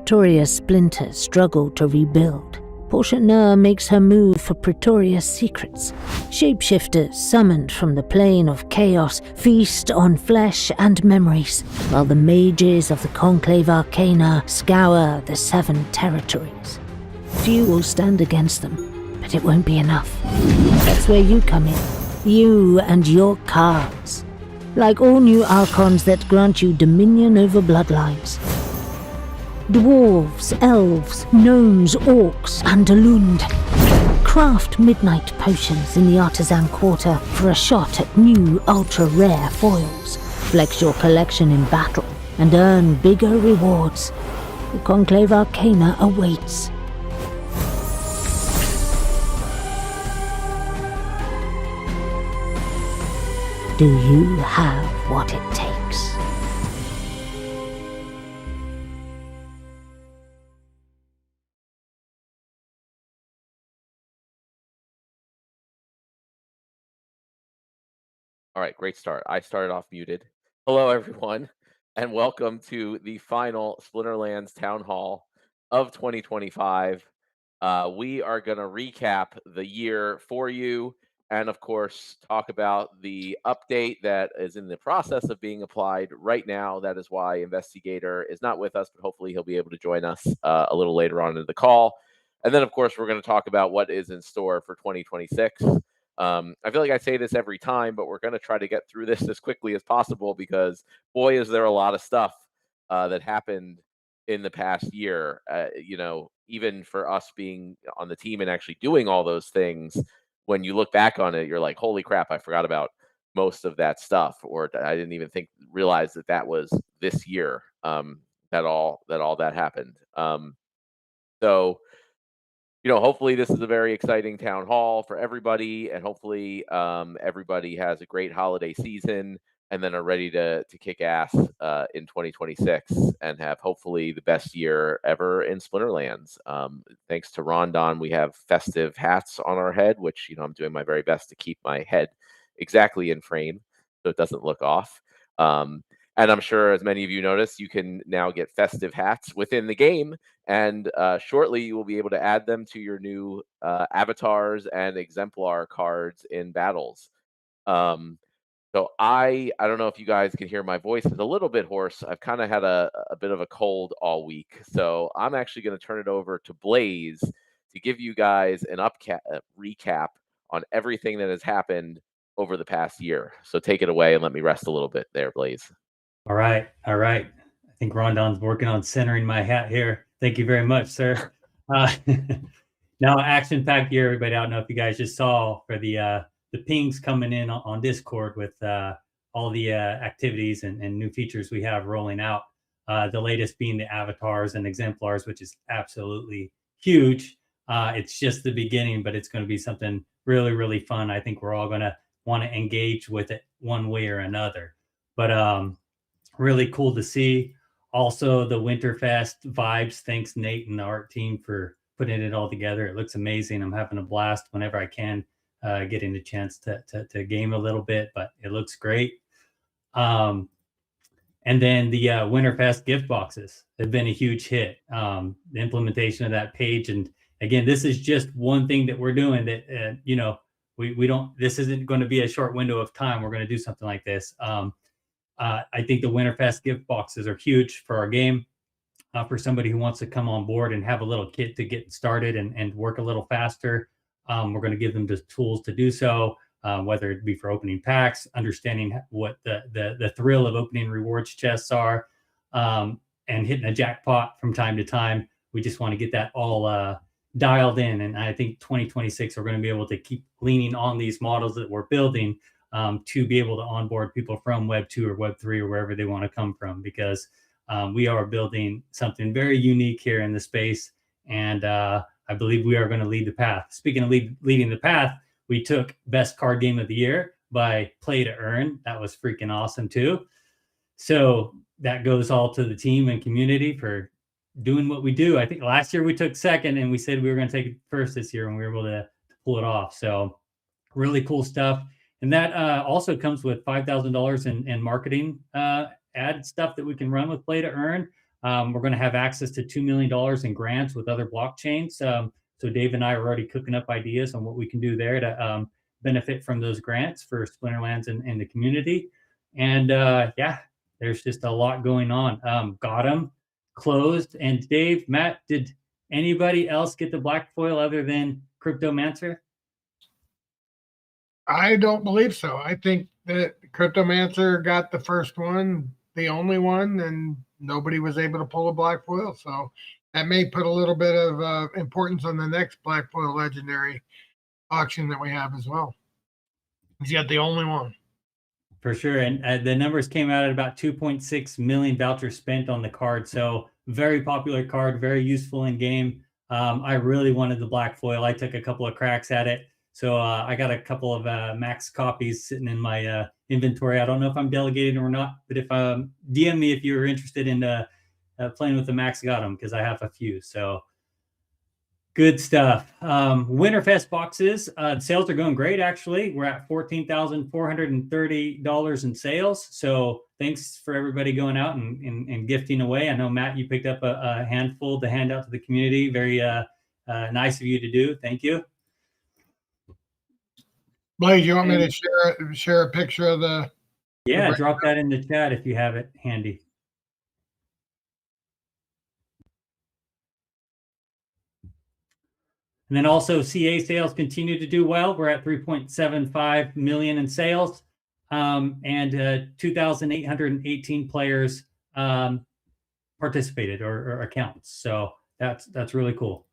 Pretoria's splinters struggle to rebuild, Portia Nur makes her move for Pretoria's secrets. Shapeshifters summoned from the plane of chaos feast on flesh and memories, while the mages of the Conclave Arcana scour the 7 territories. Few will stand against them, but it won't be enough. That's where you come in. You and your cards. Like all new archons that grant you dominion over bloodlines. Dwarves, elves, gnomes, orcs, and Lund. Craft midnight potions in the Artisan Quarter for a shot at new ultra-rare foils. Flex your collection in battle and earn bigger rewards. The Conclave Arcana awaits. Do you have what it takes? All right, great start. I started off muted. Hello, everyone, and welcome to the final Splinterlands Town Hall of 2025. We are going to recap the year for you and, of course, talk about the update that is in the process of being applied right now. That is why Investigator is not with us, but hopefully he'll be able to join us a little later on in the call. And then, of course, we're going to talk about what is in store for 2026. I feel like I say this every time, but we're going to try to get through this as quickly as possible because, boy, is there a lot of stuff that happened in the past year. Even for us being on the team and actually doing all those things, when you look back on it, you're like, holy crap, I forgot about most of that stuff, or I didn't even realize that was this year that all that happened. So hopefully this is a very exciting town hall for everybody, and hopefully everybody has a great holiday season and then are ready to kick ass in 2026 and have hopefully the best year ever in Splinterlands. Thanks to Rondon, we have festive hats on our head, which I'm doing my very best to keep my head exactly in frame so it doesn't look off. And I'm sure, as many of you noticed, you can now get festive hats within the game, and shortly you will be able to add them to your new avatars and exemplar cards in battles. So I don't know if you guys can hear my voice. It's a little bit hoarse. I've kind of had a bit of a cold all week. So I'm actually going to turn it over to Blaze to give you guys an recap on everything that has happened over the past year. So take it away and let me rest a little bit there, Blaze. All right. I think Rondon's working on centering my hat here. Thank you very much, sir. Now, action-packed year, everybody. I don't know if you guys just saw for the pings coming in on Discord with all the activities and new features we have rolling out. The latest being the avatars and exemplars, which is absolutely huge. It's just the beginning, but it's going to be something really, really fun. I think we're all going to want to engage with it one way or another. But really cool to see. Also, the Winterfest vibes. Thanks, Nate and the art team, for putting it all together. It looks amazing. I'm having a blast whenever I can, getting the chance to game a little bit, but it looks great. And then the Winterfest gift boxes have been a huge hit. The implementation of that page, and again, this is just one thing that we're doing. That we don't. This isn't going to be a short window of time. We're going to do something like this. I think the Winterfest gift boxes are huge for our game. For somebody who wants to come on board and have a little kit to get started and work a little faster, we're going to give them the tools to do so, whether it be for opening packs, understanding what the thrill of opening rewards chests are, and hitting a jackpot from time to time. We just want to get that all dialed in. And I think 2026, we're going to be able to keep leaning on these models that we're building to be able to onboard people from Web 2 or Web 3 or wherever they want to come from, because we are building something very unique here in the space. And I believe we are going to lead the path. Speaking of leading the path, we took Best Card Game of the Year by Play to Earn. That was freaking awesome too. So that goes all to the team and community for doing what we do. I think last year we took second, and we said we were going to take it first this year, and we were able to pull it off. So really cool stuff. And that also comes with $5,000 in marketing ad stuff that we can run with Play to Earn. We're going to have access to $2 million in grants with other blockchains. So Dave and I are already cooking up ideas on what we can do there to benefit from those grants for Splinterlands and the community. And yeah, there's just a lot going on. Got them closed. And Dave, Matt, did anybody else get the black foil other than Cryptomancer? I don't believe so. I think that Cryptomancer got the first one, the only one, and nobody was able to pull a black foil. So that may put a little bit of importance on the next black foil legendary auction that we have as well. He's got the only one. For sure. And the numbers came out at about 2.6 million vouchers spent on the card. So very popular card, very useful in game. I really wanted the black foil. I took a couple of cracks at it. So I got a couple of max copies sitting in my inventory. I don't know if I'm delegating or not, but if DM me if you're interested in playing with the max, got them because I have a few. So good stuff. Winterfest boxes. Sales are going great, actually. We're at $14,430 in sales. So thanks for everybody going out and gifting away. I know, Matt, you picked up a handful to hand out to the community. Very nice of you to do. Thank you. Blaze, you want me to share a picture of the... Yeah, drop that in the chat if you have it handy. And then also CA sales continue to do well. We're at 3.75 million in sales, and 2,818 players participated or accounts. So that's really cool.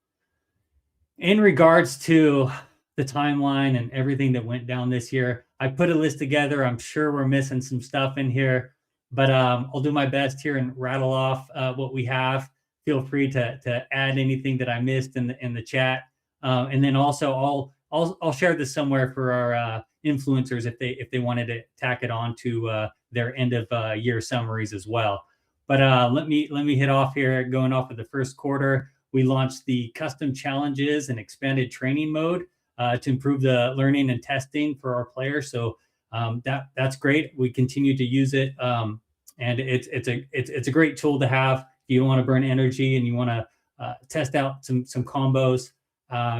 In regards to the timeline and everything that went down this year, I put a list together. I'm sure we're missing some stuff in here, but I'll do my best here and rattle off what we have. Feel free to add anything that I missed in the chat. And then also I'll share this somewhere for our influencers if they wanted to tack it on to their end of year summaries as well. But let me hit off here. Going off of the first quarter, we launched the custom challenges and expanded training mode to improve the learning and testing for our players. So that's great. We continue to use it, and it's a great tool to have. If you want to burn energy and you want to test out some combos,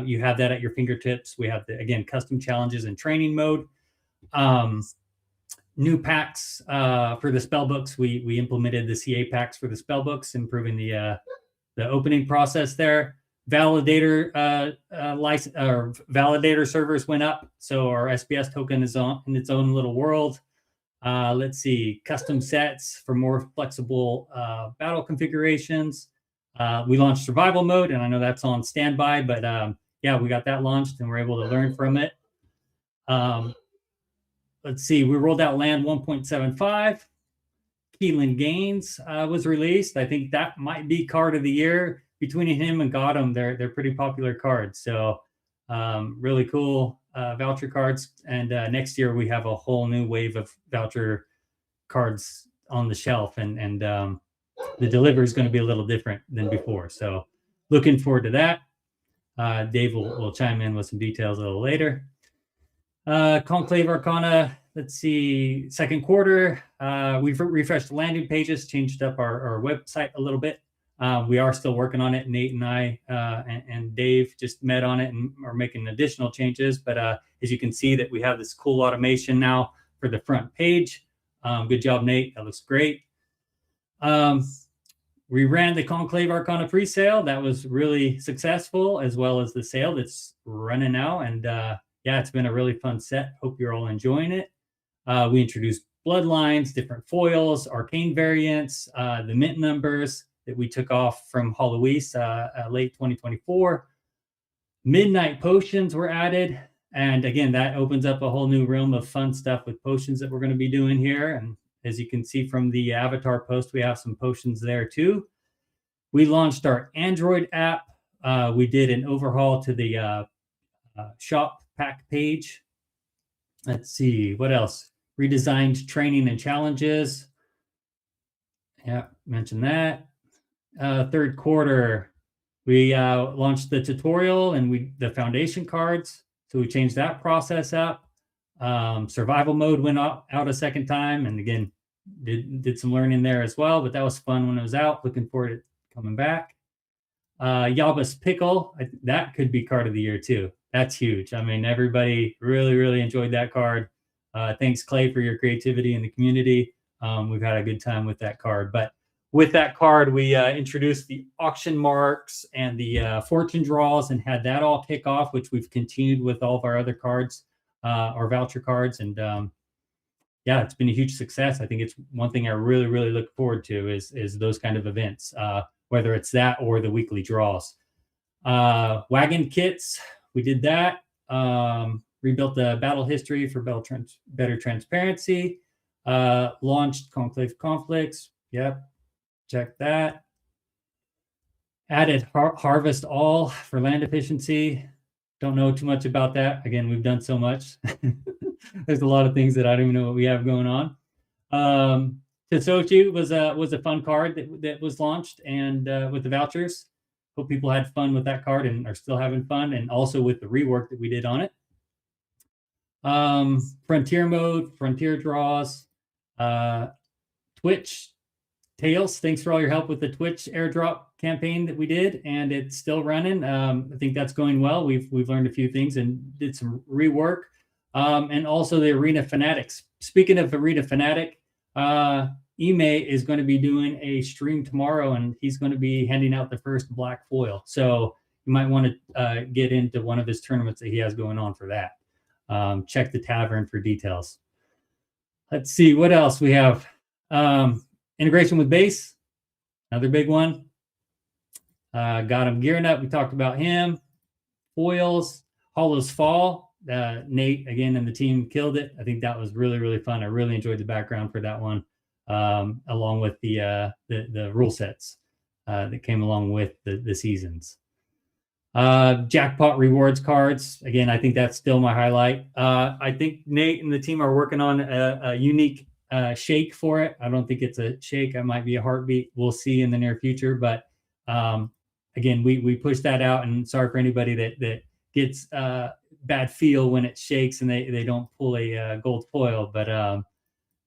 you have that at your fingertips. We have again custom challenges and training mode. New packs for the spell books. We implemented the CA packs for the spell books, improving the opening process there. Validator validator servers went up, so our SBS token is in its own little world. Let's see, custom sets for more flexible battle configurations. We launched survival mode, and I know that's on standby, but yeah, we got that launched and we're able to learn from it. Let's see, we rolled out Land 1.75. Keelan Gaines was released. I think that might be card of the year. Between him and Gotham, they're pretty popular cards. So really cool voucher cards. And next year we have a whole new wave of voucher cards on the shelf, and the delivery is going to be a little different than before. So looking forward to that. Dave will chime in with some details a little later. Conclave Arcana, let's see, second quarter. We've refreshed the landing pages, changed up our website a little bit. We are still working on it. Nate and I and Dave just met on it and are making additional changes. But as you can see that we have this cool automation now for the front page. Good job, Nate. That looks great. We ran the Conclave Arcana pre-sale. That was really successful, as well as the sale that's running now. And yeah, it's been a really fun set. Hope you're all enjoying it. We introduced bloodlines, different foils, arcane variants, the mint numbers that we took off from Halloween late 2024. Midnight potions were added. And again, that opens up a whole new realm of fun stuff with potions that we're going to be doing here. And as you can see from the avatar post, we have some potions there too. We launched our Android app. We did an overhaul to the shop pack page. Let's see, what else? Redesigned training and challenges. Yeah, mentioned that. Third quarter, we launched the tutorial and the foundation cards. So we changed that process up. Survival mode went out a second time. And again, did some learning there as well, but that was fun when it was out. Looking forward to coming back. Yabba's Pickle, that could be card of the year too. That's huge. I mean, everybody really enjoyed that card. Thanks, Clay, for your creativity in the community. We've had a good time with that card. But with that card, we introduced the auction marks and the fortune draws and had that all kick off, which we've continued with all of our other cards, our voucher cards. And yeah, it's been a huge success. I think it's one thing I really look forward to is those kind of events, whether it's that or the weekly draws. Wagon kits, we did that. Rebuilt the battle history for better transparency. Launched Conclave Conflicts. Yep, check that. Added Harvest All for land efficiency. Don't know too much about that. Again, we've done so much. There's a lot of things that I don't even know what we have going on. Tetsuchi was a fun card that was launched, and with the vouchers. Hope people had fun with that card and are still having fun, and also with the rework that we did on it. Frontier mode, frontier draws, Twitch Tails. Thanks for all your help with the Twitch airdrop campaign that we did, and it's still running. I think that's going well. We've learned a few things and did some rework, and also the Arena Fanatics. Speaking of Arena Fanatic, Ime is going to be doing a stream tomorrow, and he's going to be handing out the first black foil. So you might want to get into one of his tournaments that he has going on for that. Check the tavern for details. Let's see what else we have. Integration with base, another big one. Got him gearing up. We talked about him. Foils, Hollow's Fall. Nate again and the team killed it. I think that was really fun. I really enjoyed the background for that one, along with the rule sets that came along with the seasons. Jackpot rewards cards. Again, I think that's still my highlight. I think Nate and the team are working on a unique shake for it. I don't think it's a shake. It might be a heartbeat. We'll see in the near future. But again, we push that out. And sorry for anybody that gets bad feel when it shakes and they don't pull a gold foil. But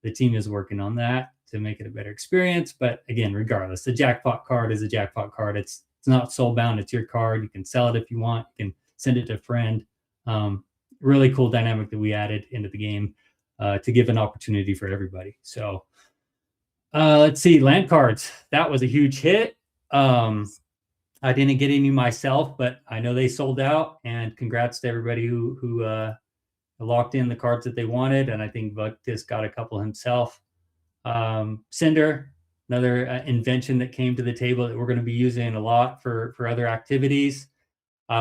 the team is working on that to make it a better experience. But again, regardless, the jackpot card is a jackpot card. It's not soul bound. It's your card. You can sell it if you want. You can send it to a friend. Really cool dynamic that we added into the game to give an opportunity for everybody. So let's see, land cards. That was a huge hit. I didn't get any myself, but I know they sold out. And congrats to everybody who locked in the cards that they wanted. And I think Vuctus got a couple himself. Cinder, another invention that came to the table that we're going to be using a lot for other activities.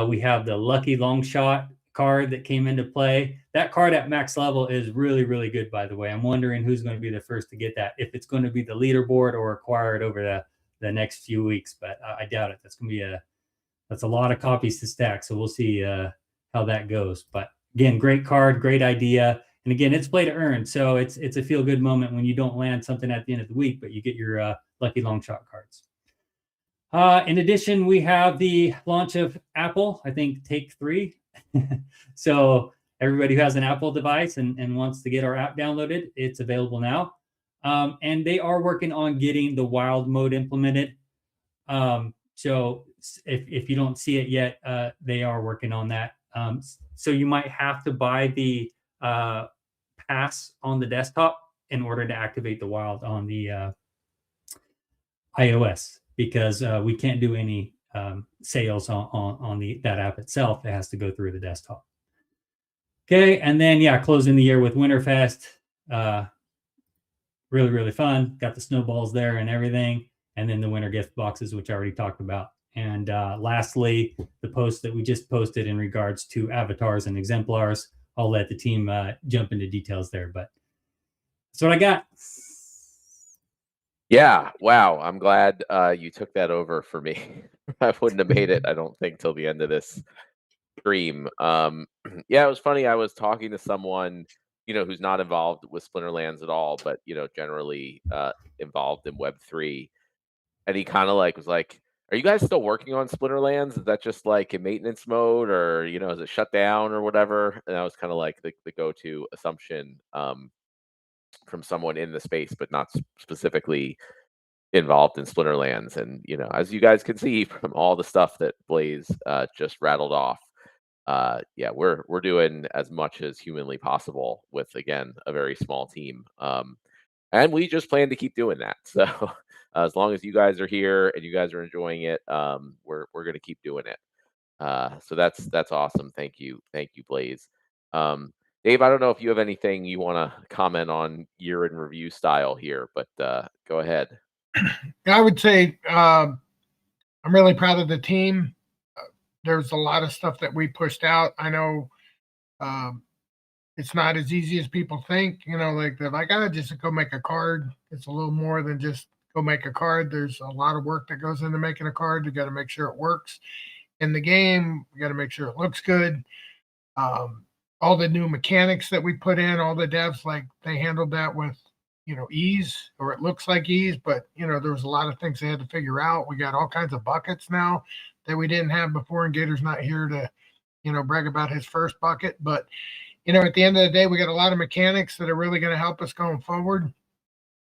We have the Lucky Long Shot card that came into play. That card at max level is really good, by the way. I'm wondering who's going to be the first to get that, if it's going to be the leaderboard or acquired over the next few weeks, but I doubt it. That's going to be that's a lot of copies to stack, so we'll see how that goes. But again, great card, great idea. And again, it's play to earn, so it's a feel-good moment when you don't land something at the end of the week, but you get your Lucky Long Shot cards. In addition, we have the launch of Apple, I think Take 3. So everybody who has an Apple device and wants to get our app downloaded, it's available now. And they are working on getting the wild mode implemented. So if you don't see it yet, they are working on that. So you might have to buy the pass on the desktop in order to activate the wild on the iOS, because we can't do any sales on that app itself. It has to go through the desktop. Okay, and then closing the year with Winterfest. Really fun. Got the snowballs there and everything, and then the winter gift boxes, which I already talked about. And lastly, the post that we just posted in regards to avatars and exemplars. I'll let the team jump into details there, but that's what I got. Yeah, wow. I'm glad you took that over for me. I wouldn't have made it, I don't think, till the end of this stream. Yeah, it was funny. I was talking to someone, who's not involved with Splinterlands at all, but generally involved in Web3, and he kind of was like, "Are you guys still working on Splinterlands? Is that just like in maintenance mode, or is it shut down or whatever?" And that was kind of like the go-to assumption. from someone in the space, but not specifically involved in Splinterlands. And as you guys can see from all the stuff that Blaze just rattled off, yeah, we're doing as much as humanly possible with, again, a very small team. And we just plan to keep doing that. So as long as you guys are here and you guys are enjoying it, we're going to keep doing it. So that's awesome. Thank you, Blaze. Dave, I don't know if you have anything you want to comment on year in review style here, but go ahead. I would say I'm really proud of the team. There's a lot of stuff that we pushed out. I know it's not as easy as people think. Like they're like, just go make a card. It's a little more than just go make a card. There's a lot of work that goes into making a card. You got to make sure it works in the game. We got to make sure it looks good. All the new mechanics that we put in, all the devs, like they handled that with ease, or it looks like ease, but there was a lot of things they had to figure out. We got all kinds of buckets now that we didn't have before, and Gator's not here to brag about his first bucket, but at the end of the day, we got a lot of mechanics that are really going to help us going forward.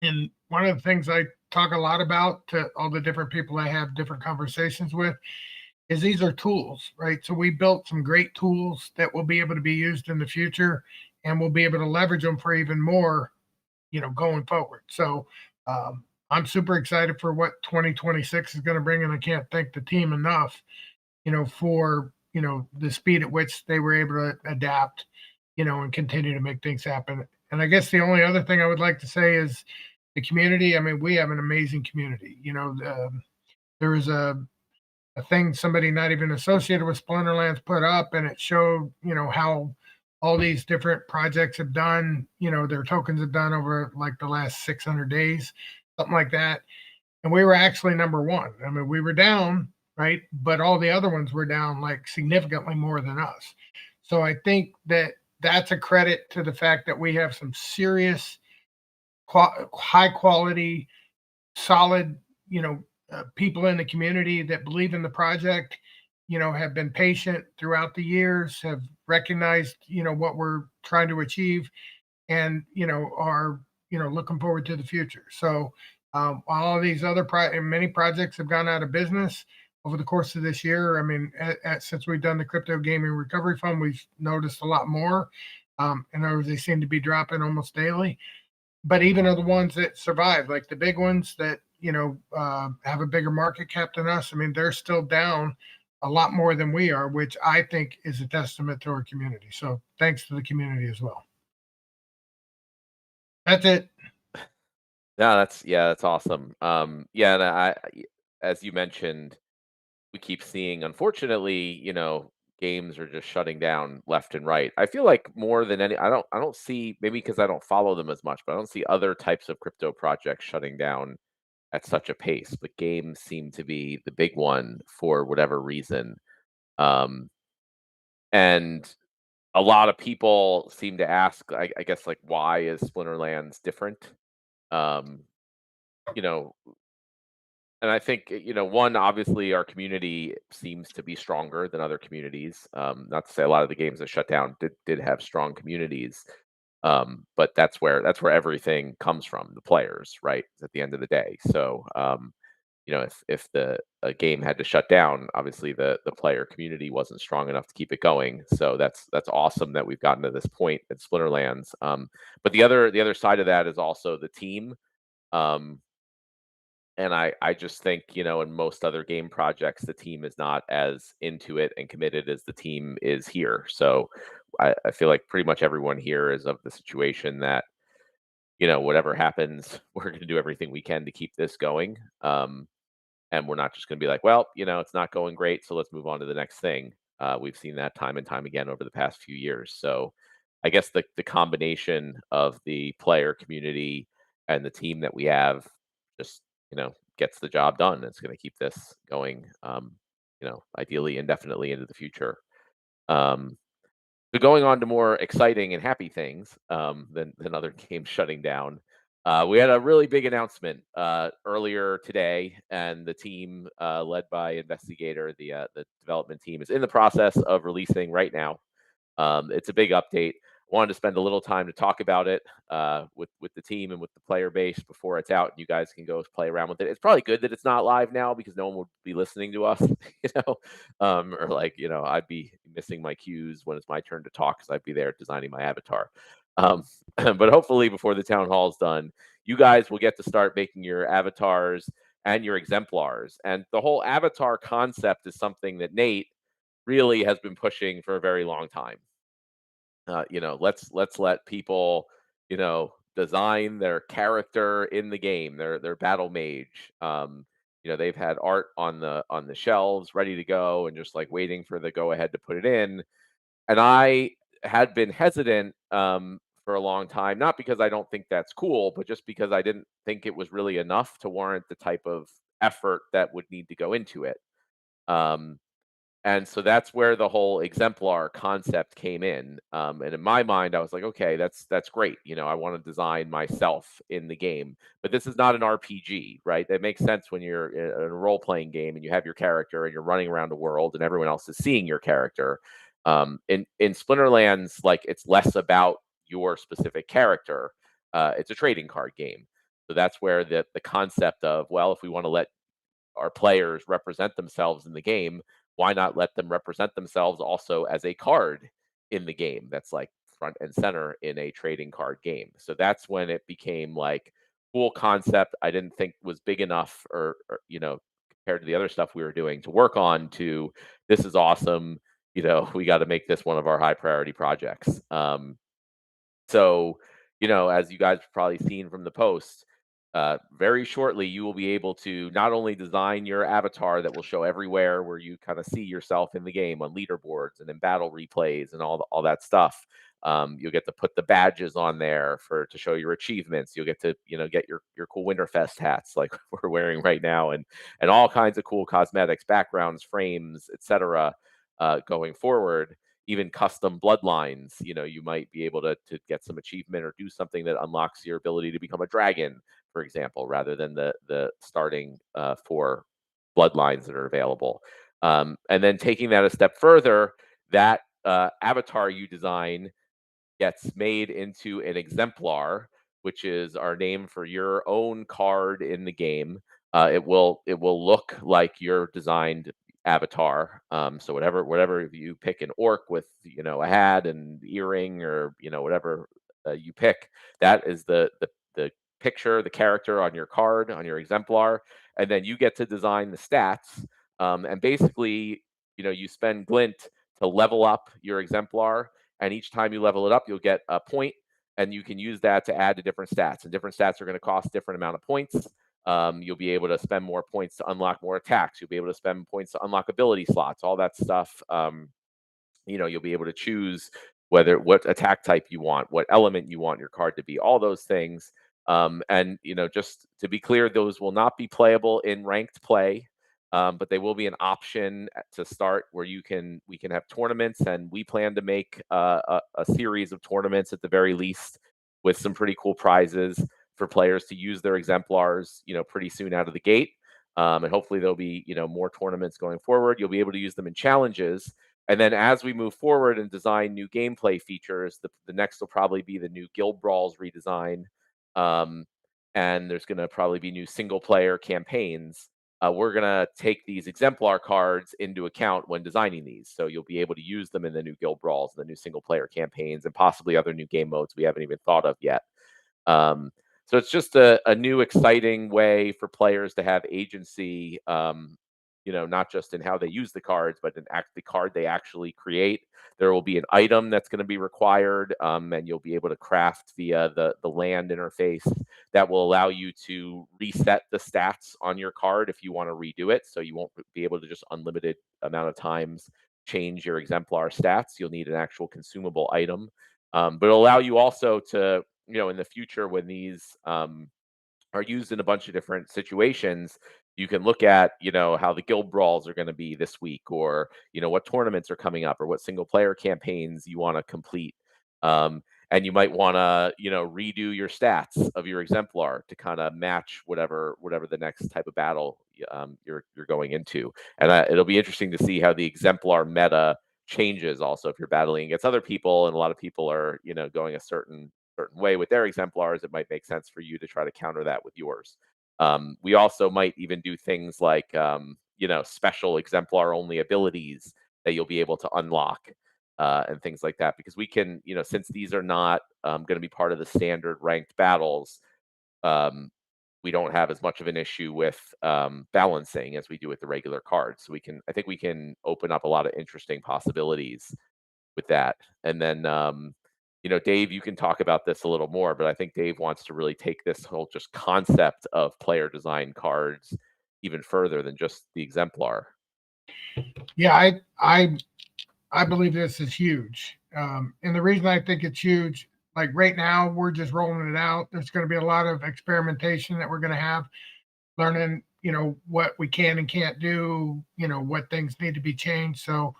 And one of the things I talk a lot about to all the different people I have different conversations with is these are tools, right? So we built some great tools that will be able to be used in the future, and we'll be able to leverage them for even more going forward. So I'm super excited for what 2026 is going to bring, and I can't thank the team enough, for the speed at which they were able to adapt, and continue to make things happen. And I guess the only other thing I would like to say is the community. I mean, we have an amazing community. There was a thing somebody not even associated with Splinterlands put up, and it showed how all these different projects have done, their tokens have done over like the last 600 days, something like that. And we were actually number one. I mean, we were down, right? But all the other ones were down like significantly more than us. So I think that that's a credit to the fact that we have some serious, high quality, solid, people in the community that believe in the project, have been patient throughout the years, have recognized, what we're trying to achieve, and, are, looking forward to the future. So all of these other many projects have gone out of business over the course of this year. I mean, since we've done the Crypto Gaming Recovery Fund, we've noticed a lot more. In other words, they seem to be dropping almost daily. But even of the ones that survive, like the big ones that, have a bigger market cap than us, I mean, they're still down a lot more than we are, which I think is a testament to our community. So thanks to the community as well. That's it. No, that's awesome. Yeah, and as you mentioned, we keep seeing, unfortunately, games are just shutting down left and right. I feel like more than any, I don't see, maybe because I don't follow them as much, but I don't see other types of crypto projects shutting down at such a pace. But games seem to be the big one for whatever reason. And a lot of people seem to ask, I guess, like, why is Splinterlands different? Um, you know, and I think, one, obviously our community seems to be stronger than other communities. Not to say a lot of the games that shut down did have strong communities. But that's where everything comes from, the players, right? At the end of the day. So if a game had to shut down, obviously the player community wasn't strong enough to keep it going. So that's awesome that we've gotten to this point at Splinterlands. But the other side of that is also the team. And I just think, in most other game projects, the team is not as into it and committed as the team is here. So I feel like pretty much everyone here is of the situation that, whatever happens, we're going to do everything we can to keep this going. And we're not just going to be like, well, it's not going great, so let's move on to the next thing. We've seen that time and time again over the past few years. So I guess the combination of the player community and the team that we have just, gets the job done. It's going to keep this going, ideally indefinitely into the future. So going on to more exciting and happy things than other games shutting down. We had a really big announcement earlier today, and the team led by Investigator, the development team, is in the process of releasing right now. It's a big update. wanted to spend a little time to talk about it with the team and with the player base before it's out, and you guys can go play around with it. It's probably good that it's not live now because no one would be listening to us, or like, I'd be missing my cues when it's my turn to talk because I'd be there designing my avatar. But hopefully before the town hall is done, you guys will get to start making your avatars and your exemplars. And the whole avatar concept is something that Nate really has been pushing for a very long time. Let's let people, design their character in the game, their battle mage. They've had art on the shelves ready to go and just like waiting for the go ahead to put it in. And I had been hesitant for a long time, not because I don't think that's cool, but just because I didn't think it was really enough to warrant the type of effort that would need to go into it. Um, and so that's where the whole exemplar concept came in. And in my mind, I was like, okay, that's great. I want to design myself in the game, but this is not an RPG, right? That makes sense when you're in a role-playing game and you have your character and you're running around the world and everyone else is seeing your character. In Splinterlands, like it's less about your specific character. It's a trading card game. So that's where the concept of, well, if we want to let our players represent themselves in the game, why not let them represent themselves also as a card in the game that's like front and center in a trading card game? So that's when it became like cool concept. I didn't think was big enough or compared to the other stuff we were doing to work on to this is awesome. We got to make this one of our high priority projects. So, as you guys have probably seen from the post, very shortly you will be able to not only design your avatar that will show everywhere where you kind of see yourself in the game on leaderboards and in battle replays and all that stuff. You'll get to put the badges on there to show your achievements. You'll get to get your cool Winterfest hats like we're wearing right now, and all kinds of cool cosmetics, backgrounds, frames, etc. Going forward. Even custom bloodlines, you might be able to get some achievement or do something that unlocks your ability to become a dragon, for example, rather than the starting 4 bloodlines that are available. And then taking that a step further, that avatar you design gets made into an exemplar, which is our name for your own card in the game. It will look like your designed avatar. So whatever you pick, an orc with a hat and earring, or whatever you pick, that is the picture, the character on your card, on your exemplar, and then you get to design the stats. And basically, you spend glint to level up your exemplar, and each time you level it up, you'll get a point, and you can use that to add to different stats. And different stats are going to cost different amount of points. You'll be able to spend more points to unlock more attacks. You'll be able to spend points to unlock ability slots, all that stuff. You'll be able to choose what attack type you want, what element you want your card to be, all those things. And just to be clear, those will not be playable in ranked play. But they will be an option to start where we can have tournaments, and we plan to make a series of tournaments at the very least with some pretty cool prizes for players to use their exemplars, pretty soon out of the gate. And hopefully there'll be, more tournaments going forward. You'll be able to use them in challenges. And then as we move forward and design new gameplay features, the next will probably be the new Guild Brawls redesign. And there's going to probably be new single player campaigns. We're going to take these exemplar cards into account when designing these. So you'll be able to use them in the new Guild Brawls, the new single player campaigns, and possibly other new game modes we haven't even thought of yet. So it's just a new, exciting way for players to have agency, not just in how they use the cards, but in the card they actually create. There will be an item that's going to be required, and you'll be able to craft via the land interface that will allow you to reset the stats on your card if you want to redo it. So you won't be able to just unlimited amount of times change your exemplar stats. You'll need an actual consumable item, but it'll allow you also to, in the future when these are used in a bunch of different situations, you can look at, how the guild brawls are going to be this week, or, what tournaments are coming up, or what single player campaigns you want to complete. And you might want to, redo your stats of your exemplar to kind of match whatever the next type of battle you're going into. And it'll be interesting to see how the exemplar meta changes also if you're battling against other people, and a lot of people are, going a certain way with their exemplars. It might make sense for you to try to counter that with yours. We also might even do things like, special exemplar only abilities that you'll be able to unlock, and things like that, because we can, since these are not going to be part of the standard ranked battles, um, we don't have as much of an issue with balancing as we do with the regular cards. So I think we can open up a lot of interesting possibilities with that. And then, Dave, you can talk about this a little more, but I think Dave wants to really take this whole just concept of player design cards even further than just the exemplar. Yeah, I believe this is huge. And the reason I think it's huge, like right now, we're just rolling it out. There's going to be a lot of experimentation that we're going to have, learning, what we can and can't do, what things need to be changed. So,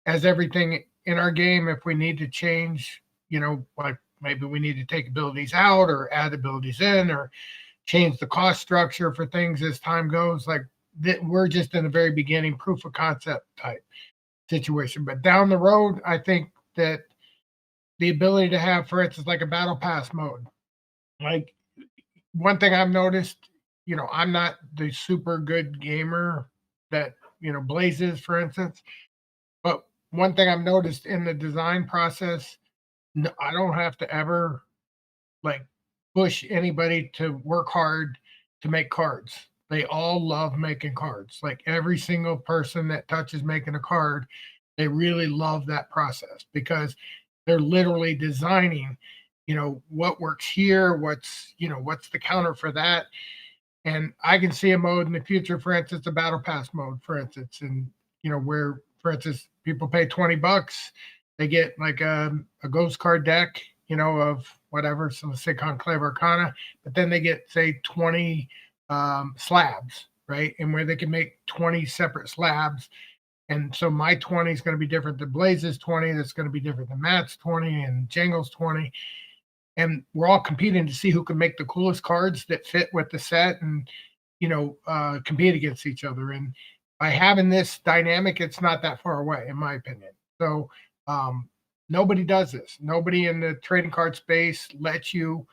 as everything in our game, if we need to change, like maybe we need to take abilities out or add abilities in or change the cost structure for things as time goes, like we're just in the very beginning proof of concept type situation. But down the road, I think that the ability to have, for instance, like a battle pass mode, like one thing I've noticed, I'm not the super good gamer that, Blazes, for instance, but one thing I've noticed in the design process, no, I don't have to ever like push anybody to work hard to make cards. They all love making cards. Like every single person that touches making a card, they really love that process because they're literally designing, what works here, what's the counter for that. And I can see a mode in the future, for instance, a battle pass mode, for instance, and where, for instance, people pay $20, they get like a ghost card deck, of whatever, so let's say Conclave Arcana, but then they get say 20 slabs, right? And where they can make 20 separate slabs. And so my 20 is going to be different than Blaze's 20, that's going to be different than Matt's 20 and Jangle's 20, and we're all competing to see who can make the coolest cards that fit with the set and compete against each other. And by having this dynamic, it's not that far away, in my opinion. So nobody does this. Nobody in the trading card space lets you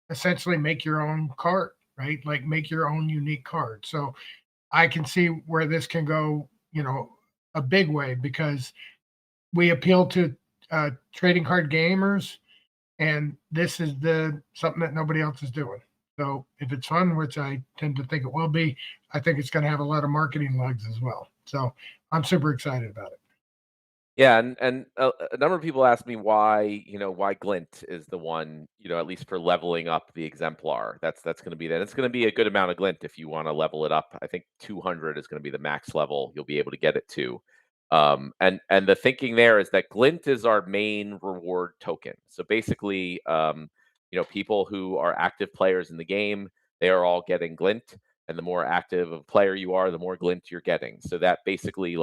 essentially make your own card, right? Like make your own unique card. So I can see where this can go, a big way, because we appeal to trading card gamers, and this is the something that nobody else is doing. So if it's fun, which I tend to think it will be, I think it's going to have a lot of marketing legs as well. So I'm super excited about it. Yeah, and a number of people ask me why Glint is the one, at least for leveling up the exemplar. That's going to be that. It's going to be a good amount of Glint if you want to level it up. I think 200 is going to be the max level you'll be able to get it to. And the thinking there is that Glint is our main reward token. So basically, people who are active players in the game, they are all getting Glint. And the more active of a player you are, the more Glint you're getting. So that basically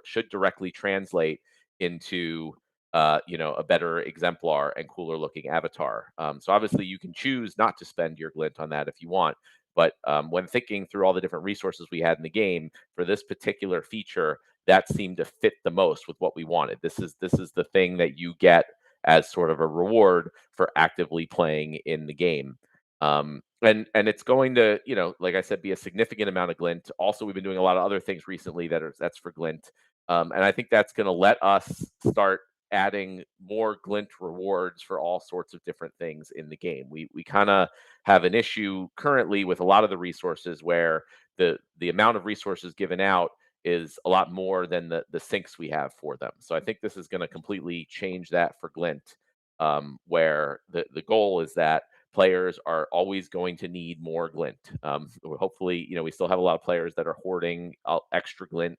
should directly translate into a better exemplar and cooler looking avatar. So obviously you can choose not to spend your Glint on that if you want. But when thinking through all the different resources we had in the game for this particular feature, that seemed to fit the most with what we wanted. This is the thing that you get as sort of a reward for actively playing in the game. And it's going to, like I said, be a significant amount of Glint. Also, we've been doing a lot of other things recently that's for Glint. And I think that's going to let us start adding more Glint rewards for all sorts of different things in the game. We kind of have an issue currently with a lot of the resources where the amount of resources given out is a lot more than the sinks we have for them. So I think this is going to completely change that for Glint, where the goal is that players are always going to need more Glint. Hopefully, we still have a lot of players that are hoarding extra Glint.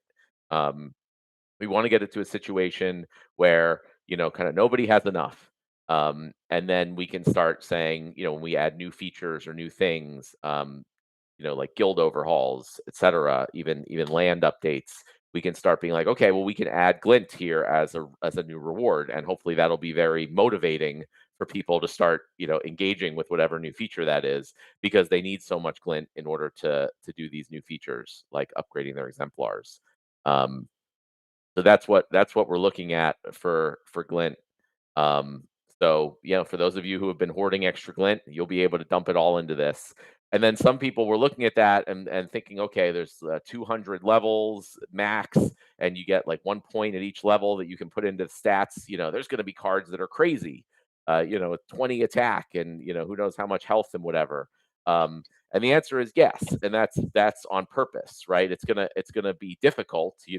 We want to get it to a situation where, kind of nobody has enough. And then we can start saying, when we add new features or new things, like guild overhauls, etc., even land updates, we can start being like, okay, well, we can add Glint here as a new reward, and hopefully that'll be very motivating for people to start, engaging with whatever new feature that is, because they need so much Glint in order to do these new features, like upgrading their exemplars. So that's what we're looking at for Glint. Um, so, for those of you who have been hoarding extra glint, you'll be able to dump it all into this. And then some people were looking at that and thinking, okay, there's 200 levels max, and you get like 1 point at each level that you can put into stats. There's going to be cards that are crazy, 20 attack and who knows how much health and whatever. And the answer is yes, and that's on purpose, right? It's gonna be difficult, it's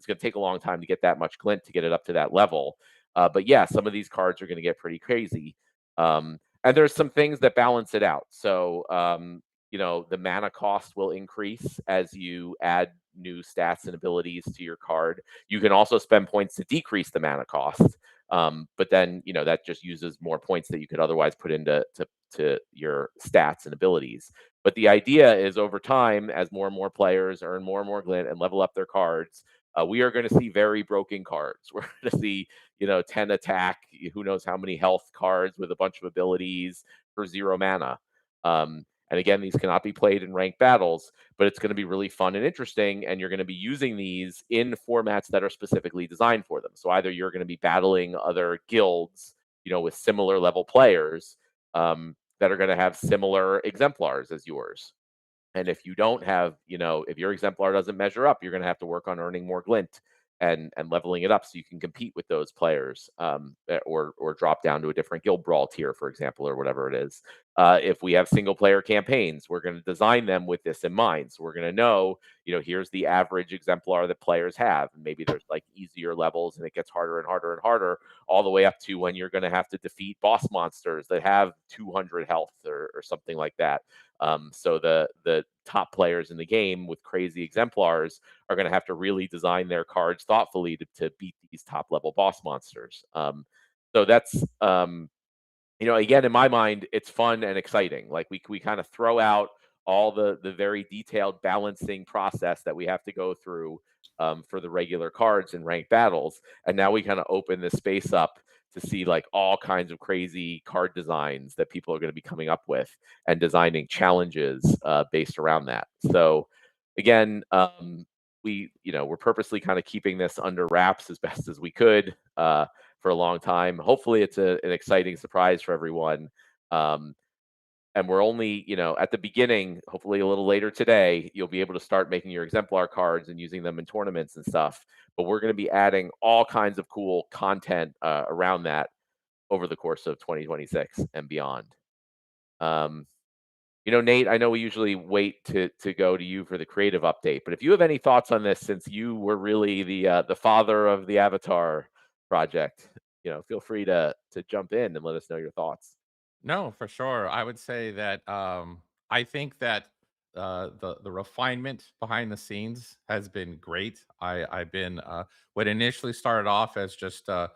gonna take a long time to get that much glint to get it up to that level. But yeah, some of these cards are going to get pretty crazy. And there's some things that balance it out. So, the mana cost will increase as you add new stats and abilities to your card. You can also spend points to decrease the mana cost. But then, that just uses more points that you could otherwise put into to your stats and abilities. But the idea is over time, as more and more players earn more and more glint and level up their cards, we are going to see very broken cards. We're going to see 10 attack, who knows how many health cards with a bunch of abilities for 0 mana. And again, these cannot be played in ranked battles, but it's going to be really fun and interesting. And you're going to be using these in formats that are specifically designed for them. So either you're going to be battling other guilds, with similar level players that are going to have similar exemplars as yours. And if you don't have, if your exemplar doesn't measure up, you're going to have to work on earning more glint and leveling it up so you can compete with those players, or drop down to a different guild brawl tier, for example, or whatever it is. If we have single player campaigns, we're going to design them with this in mind. So we're going to know, here's the average exemplar that players have. And maybe there's like easier levels and it gets harder and harder and harder, all the way up to when you're going to have to defeat boss monsters that have 200 health or something like that. So the top players in the game with crazy exemplars are going to have to really design their cards thoughtfully to beat these top level boss monsters. So that's again, in my mind, it's fun and exciting. Like we kind of throw out all the very detailed balancing process that we have to go through for the regular cards in ranked battles, and now we kind of open this space up to see like all kinds of crazy card designs that people are going to be coming up with and designing challenges based around that. So again, we're purposely kind of keeping this under wraps as best as we could for a long time. Hopefully it's an exciting surprise for everyone. And we're only, at the beginning, hopefully a little later today, you'll be able to start making your exemplar cards and using them in tournaments and stuff. But we're going to be adding all kinds of cool content around that over the course of 2026 and beyond. Nate, I know we usually wait to go to you for the creative update, but if you have any thoughts on this, since you were really the father of the Avatar project, feel free to jump in and let us know your thoughts. No, for sure. I would say that I think that the refinement behind the scenes has been great. I've been what initially started off as just I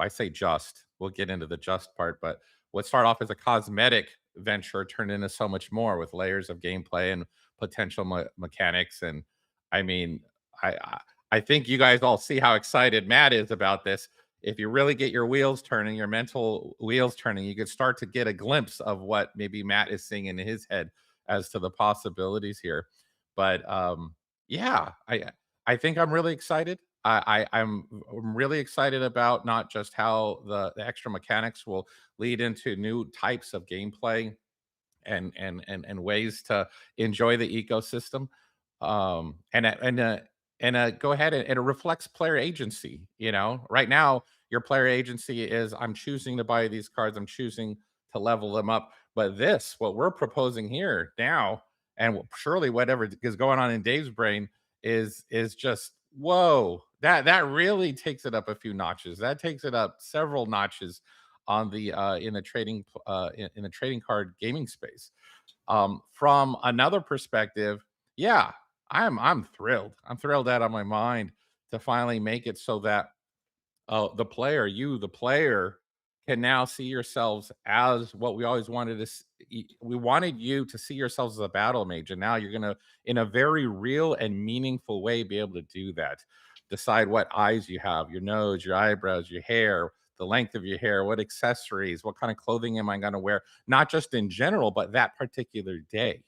say just we'll get into the just part, but what started off as a cosmetic venture turned into so much more with layers of gameplay and potential mechanics. And I mean, I, I I think you guys all see how excited Matt is about this. If you really get your wheels turning, your mental wheels turning, you could start to get a glimpse of what maybe Matt is seeing in his head as to the possibilities here. But yeah, I think I'm really excited. I'm really excited about not just how the extra mechanics will lead into new types of gameplay and ways to enjoy the ecosystem. And go ahead and it reflects player agency. Right now your player agency is I'm choosing to buy these cards, I'm choosing to level them up. But what we're proposing here now, and surely whatever is going on in Dave's brain is just whoa. That really takes it up a few notches. That takes it up several notches on the in the in the trading card gaming space. From another perspective, yeah, I'm thrilled. I'm thrilled out of my mind to finally make it so that the player, can now see yourselves as what we always wanted to. We wanted you to see yourselves as a battle mage, and now you're gonna, in a very real and meaningful way, be able to do that. Decide what eyes you have, your nose, your eyebrows, your hair, the length of your hair, what accessories, what kind of clothing am I going to wear, not just in general, but that particular day.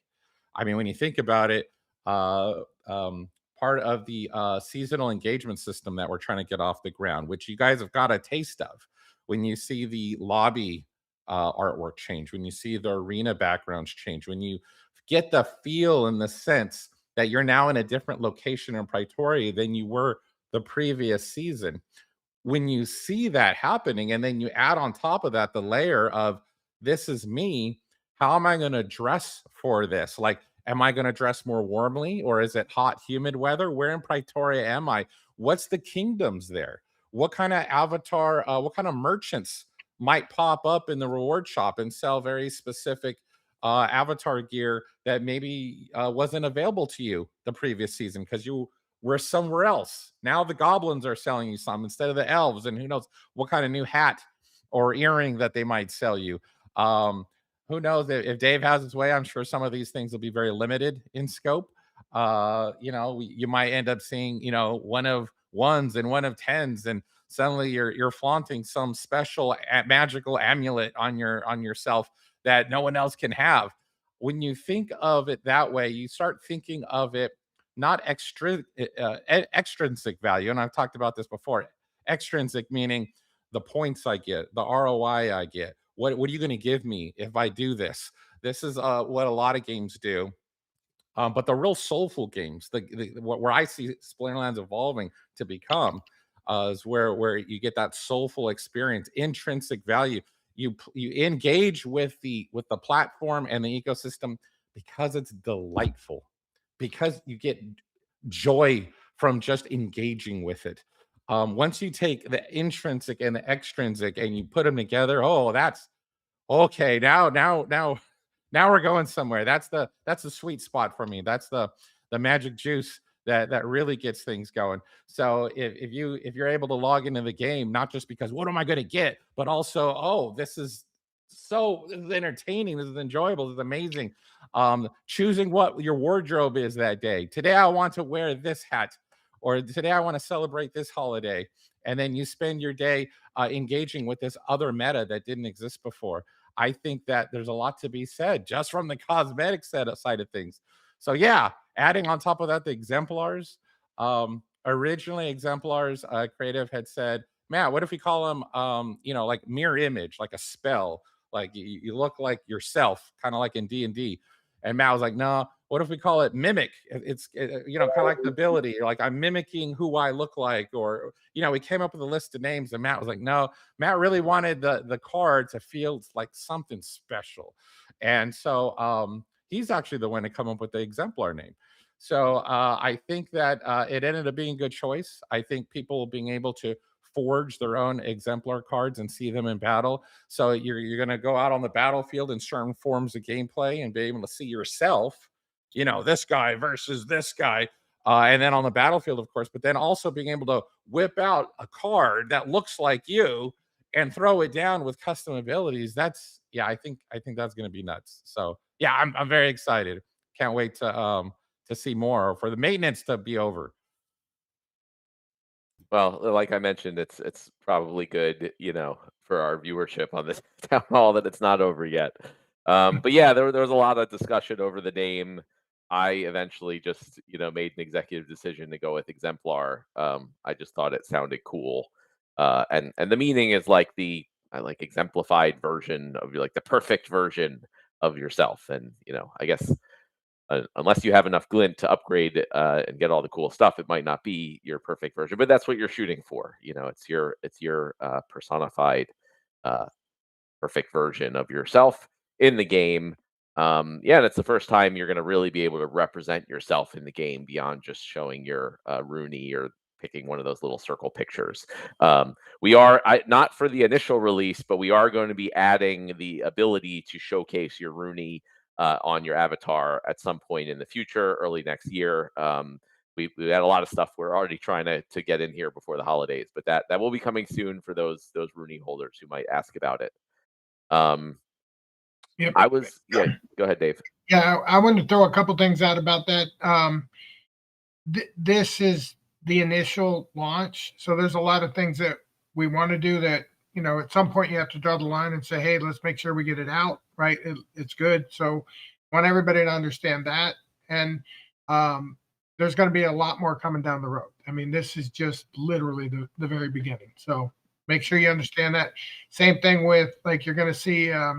I mean, when you think about it, uh, um, part of the seasonal engagement system that we're trying to get off the ground, which you guys have got a taste of when you see the lobby artwork change, when you see the arena backgrounds change, when you get the feel and the sense that you're now in a different location in Pretoria than you were the previous season. When you see that happening, and then you add on top of that the layer of this is me, how am I going to dress for this? Like, am I going to dress more warmly, or is it hot, humid weather? Where in Pretoria am I? What's the kingdoms there? What kind of avatar, what kind of merchants might pop up in the reward shop and sell very specific avatar gear that maybe wasn't available to you the previous season because you were somewhere else? Now the goblins are selling you some instead of the elves, and who knows what kind of new hat or earring that they might sell you. Who knows if Dave has his way? I'm sure some of these things will be very limited in scope. You might end up seeing, one of ones and one of tens, and suddenly you're flaunting some special magical amulet on yourself that no one else can have. When you think of it that way, you start thinking of it not extrinsic value, and I've talked about this before. Extrinsic meaning the points I get, the ROI I get. What are you going to give me if I do this? This is what a lot of games do. But the real soulful games, where I see Splinterlands evolving to become, is where you get that soulful experience, intrinsic value. You engage with the platform and the ecosystem because it's delightful, because you get joy from just engaging with it. Once you take the intrinsic and the extrinsic and you put them together, oh, that's okay. Now we're going somewhere. That's the sweet spot for me. That's the magic juice that really gets things going. So if you're able to log into the game, not just because what am I going to get, but also, oh, this is entertaining, this is enjoyable, this is amazing. Choosing what your wardrobe is that day. Today I want to wear this hat, or today I want to celebrate this holiday. And then you spend your day engaging with this other meta that didn't exist before. I think that there's a lot to be said just from the cosmetic side of things. So yeah, adding on top of that the exemplars. Originally, exemplars creative had said, Matt, what if we call them like mirror image, like a spell, like you look like yourself, kind of like in D&D. And Matt was like, no, what if we call it mimic? It's kind of like the ability, like I'm mimicking who I look like, or we came up with a list of names, and Matt was like, no. Matt really wanted the card to feel like something special, and so he's actually the one to come up with the exemplar name. So I think that it ended up being a good choice. I think people being able to forge their own exemplar cards and see them in battle. So you're going to go out on the battlefield in certain forms of gameplay and be able to see yourself, this guy versus this guy. And then on the battlefield, of course, but then also being able to whip out a card that looks like you and throw it down with custom abilities. I think that's going to be nuts. So yeah, I'm very excited. Can't wait to see more, for the maintenance to be over. Well, like I mentioned, it's probably good, for our viewership on this town hall that it's not over yet. But yeah, there was a lot of discussion over the name. I eventually just, made an executive decision to go with exemplar. I just thought it sounded cool, and the meaning is like the exemplified version of like the perfect version of yourself, and I guess. Unless you have enough glint to upgrade and get all the cool stuff, it might not be your perfect version. But that's what you're shooting for. It's your personified perfect version of yourself in the game. And it's the first time you're going to really be able to represent yourself in the game beyond just showing your Rooney or picking one of those little circle pictures. We are not for the initial release, but we are going to be adding the ability to showcase your Rooney on your avatar at some point in the future, early next year. We had a lot of stuff we're already trying to get in here before the holidays, but that will be coming soon for those Rooney holders who might ask about it. Yep. Go ahead, Dave. Yeah, I wanted to throw a couple things out about that. This is the initial launch, so there's a lot of things that we want to do that, at some point you have to draw the line and say, hey, let's make sure we get it out, right? It's good. So I want everybody to understand that. And there's going to be a lot more coming down the road. I mean, this is just literally the very beginning. So make sure you understand that. Same thing with, like, you're going to see a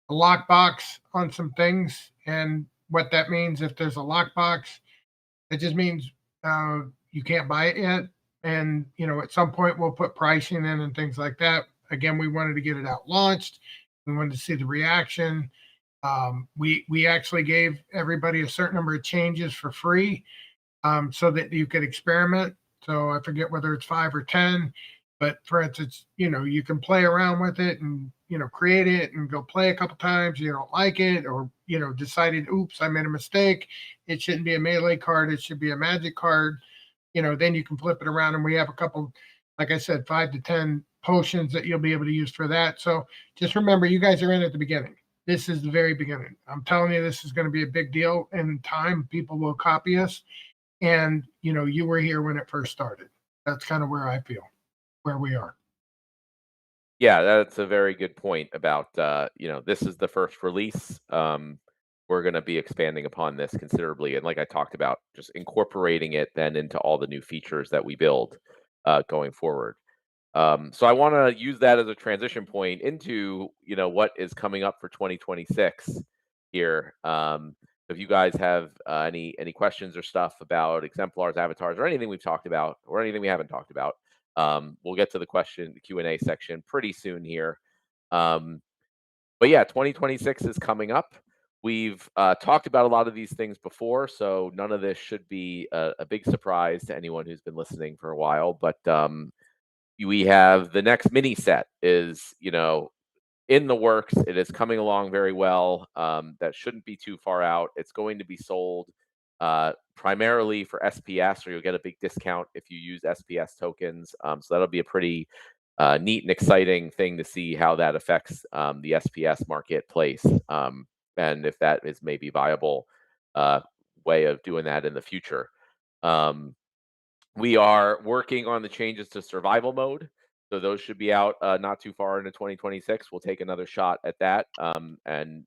lockbox on some things. And what that means, if there's a lockbox, it just means you can't buy it yet. And, at some point we'll put pricing in and things like that. Again, we wanted to get it out launched. We wanted to see the reaction. We actually gave everybody a certain number of changes for free, so that you could experiment. So I forget whether it's 5 or 10, but for instance, you can play around with it and, create it and go play a couple times. You don't like it, or, decided, oops, I made a mistake. It shouldn't be a melee card. It should be a magic card. Then you can flip it around, and we have a couple, like I said, 5 to 10 potions that you'll be able to use for that. So just remember, you guys are in at the beginning. This is the very beginning. I'm telling you, this is going to be a big deal in time. People will copy us. And, you were here when it first started. That's kind of where I feel, where we are. Yeah, that's a very good point about, this is the first release. We're going to be expanding upon this considerably. And like I talked about, just incorporating it then into all the new features that we build going forward. So I want to use that as a transition point into, what is coming up for 2026 here. If you guys have any questions or stuff about exemplars, avatars, or anything we've talked about, or anything we haven't talked about, we'll get to the Q&A section pretty soon here. But yeah, 2026 is coming up. We've talked about a lot of these things before, so none of this should be a big surprise to anyone who's been listening for a while. But we have the next mini set is, in the works. It is coming along very well. That shouldn't be too far out. It's going to be sold primarily for SPS, or you'll get a big discount if you use SPS tokens. So that'll be a pretty neat and exciting thing to see how that affects the SPS marketplace, and if that is maybe viable way of doing that in the future. We are working on the changes to survival mode. So those should be out not too far into 2026. We'll take another shot at that, and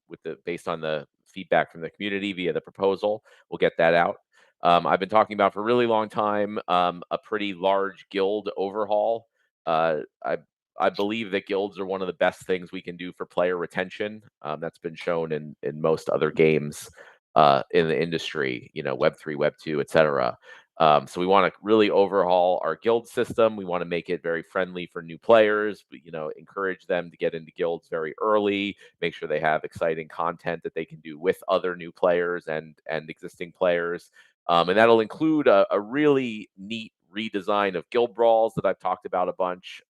with based on the feedback from the community via the proposal, we'll get that out. I've been talking about for a really long time a pretty large guild overhaul. I believe that guilds are one of the best things we can do for player retention. That's been shown in most other games in the industry. Web3, Web2, etc. So we want to really overhaul our guild system. We want to make it very friendly for new players. Encourage them to get into guilds very early. Make sure they have exciting content that they can do with other new players and existing players. And that'll include a really neat redesign of guild brawls that I've talked about a bunch.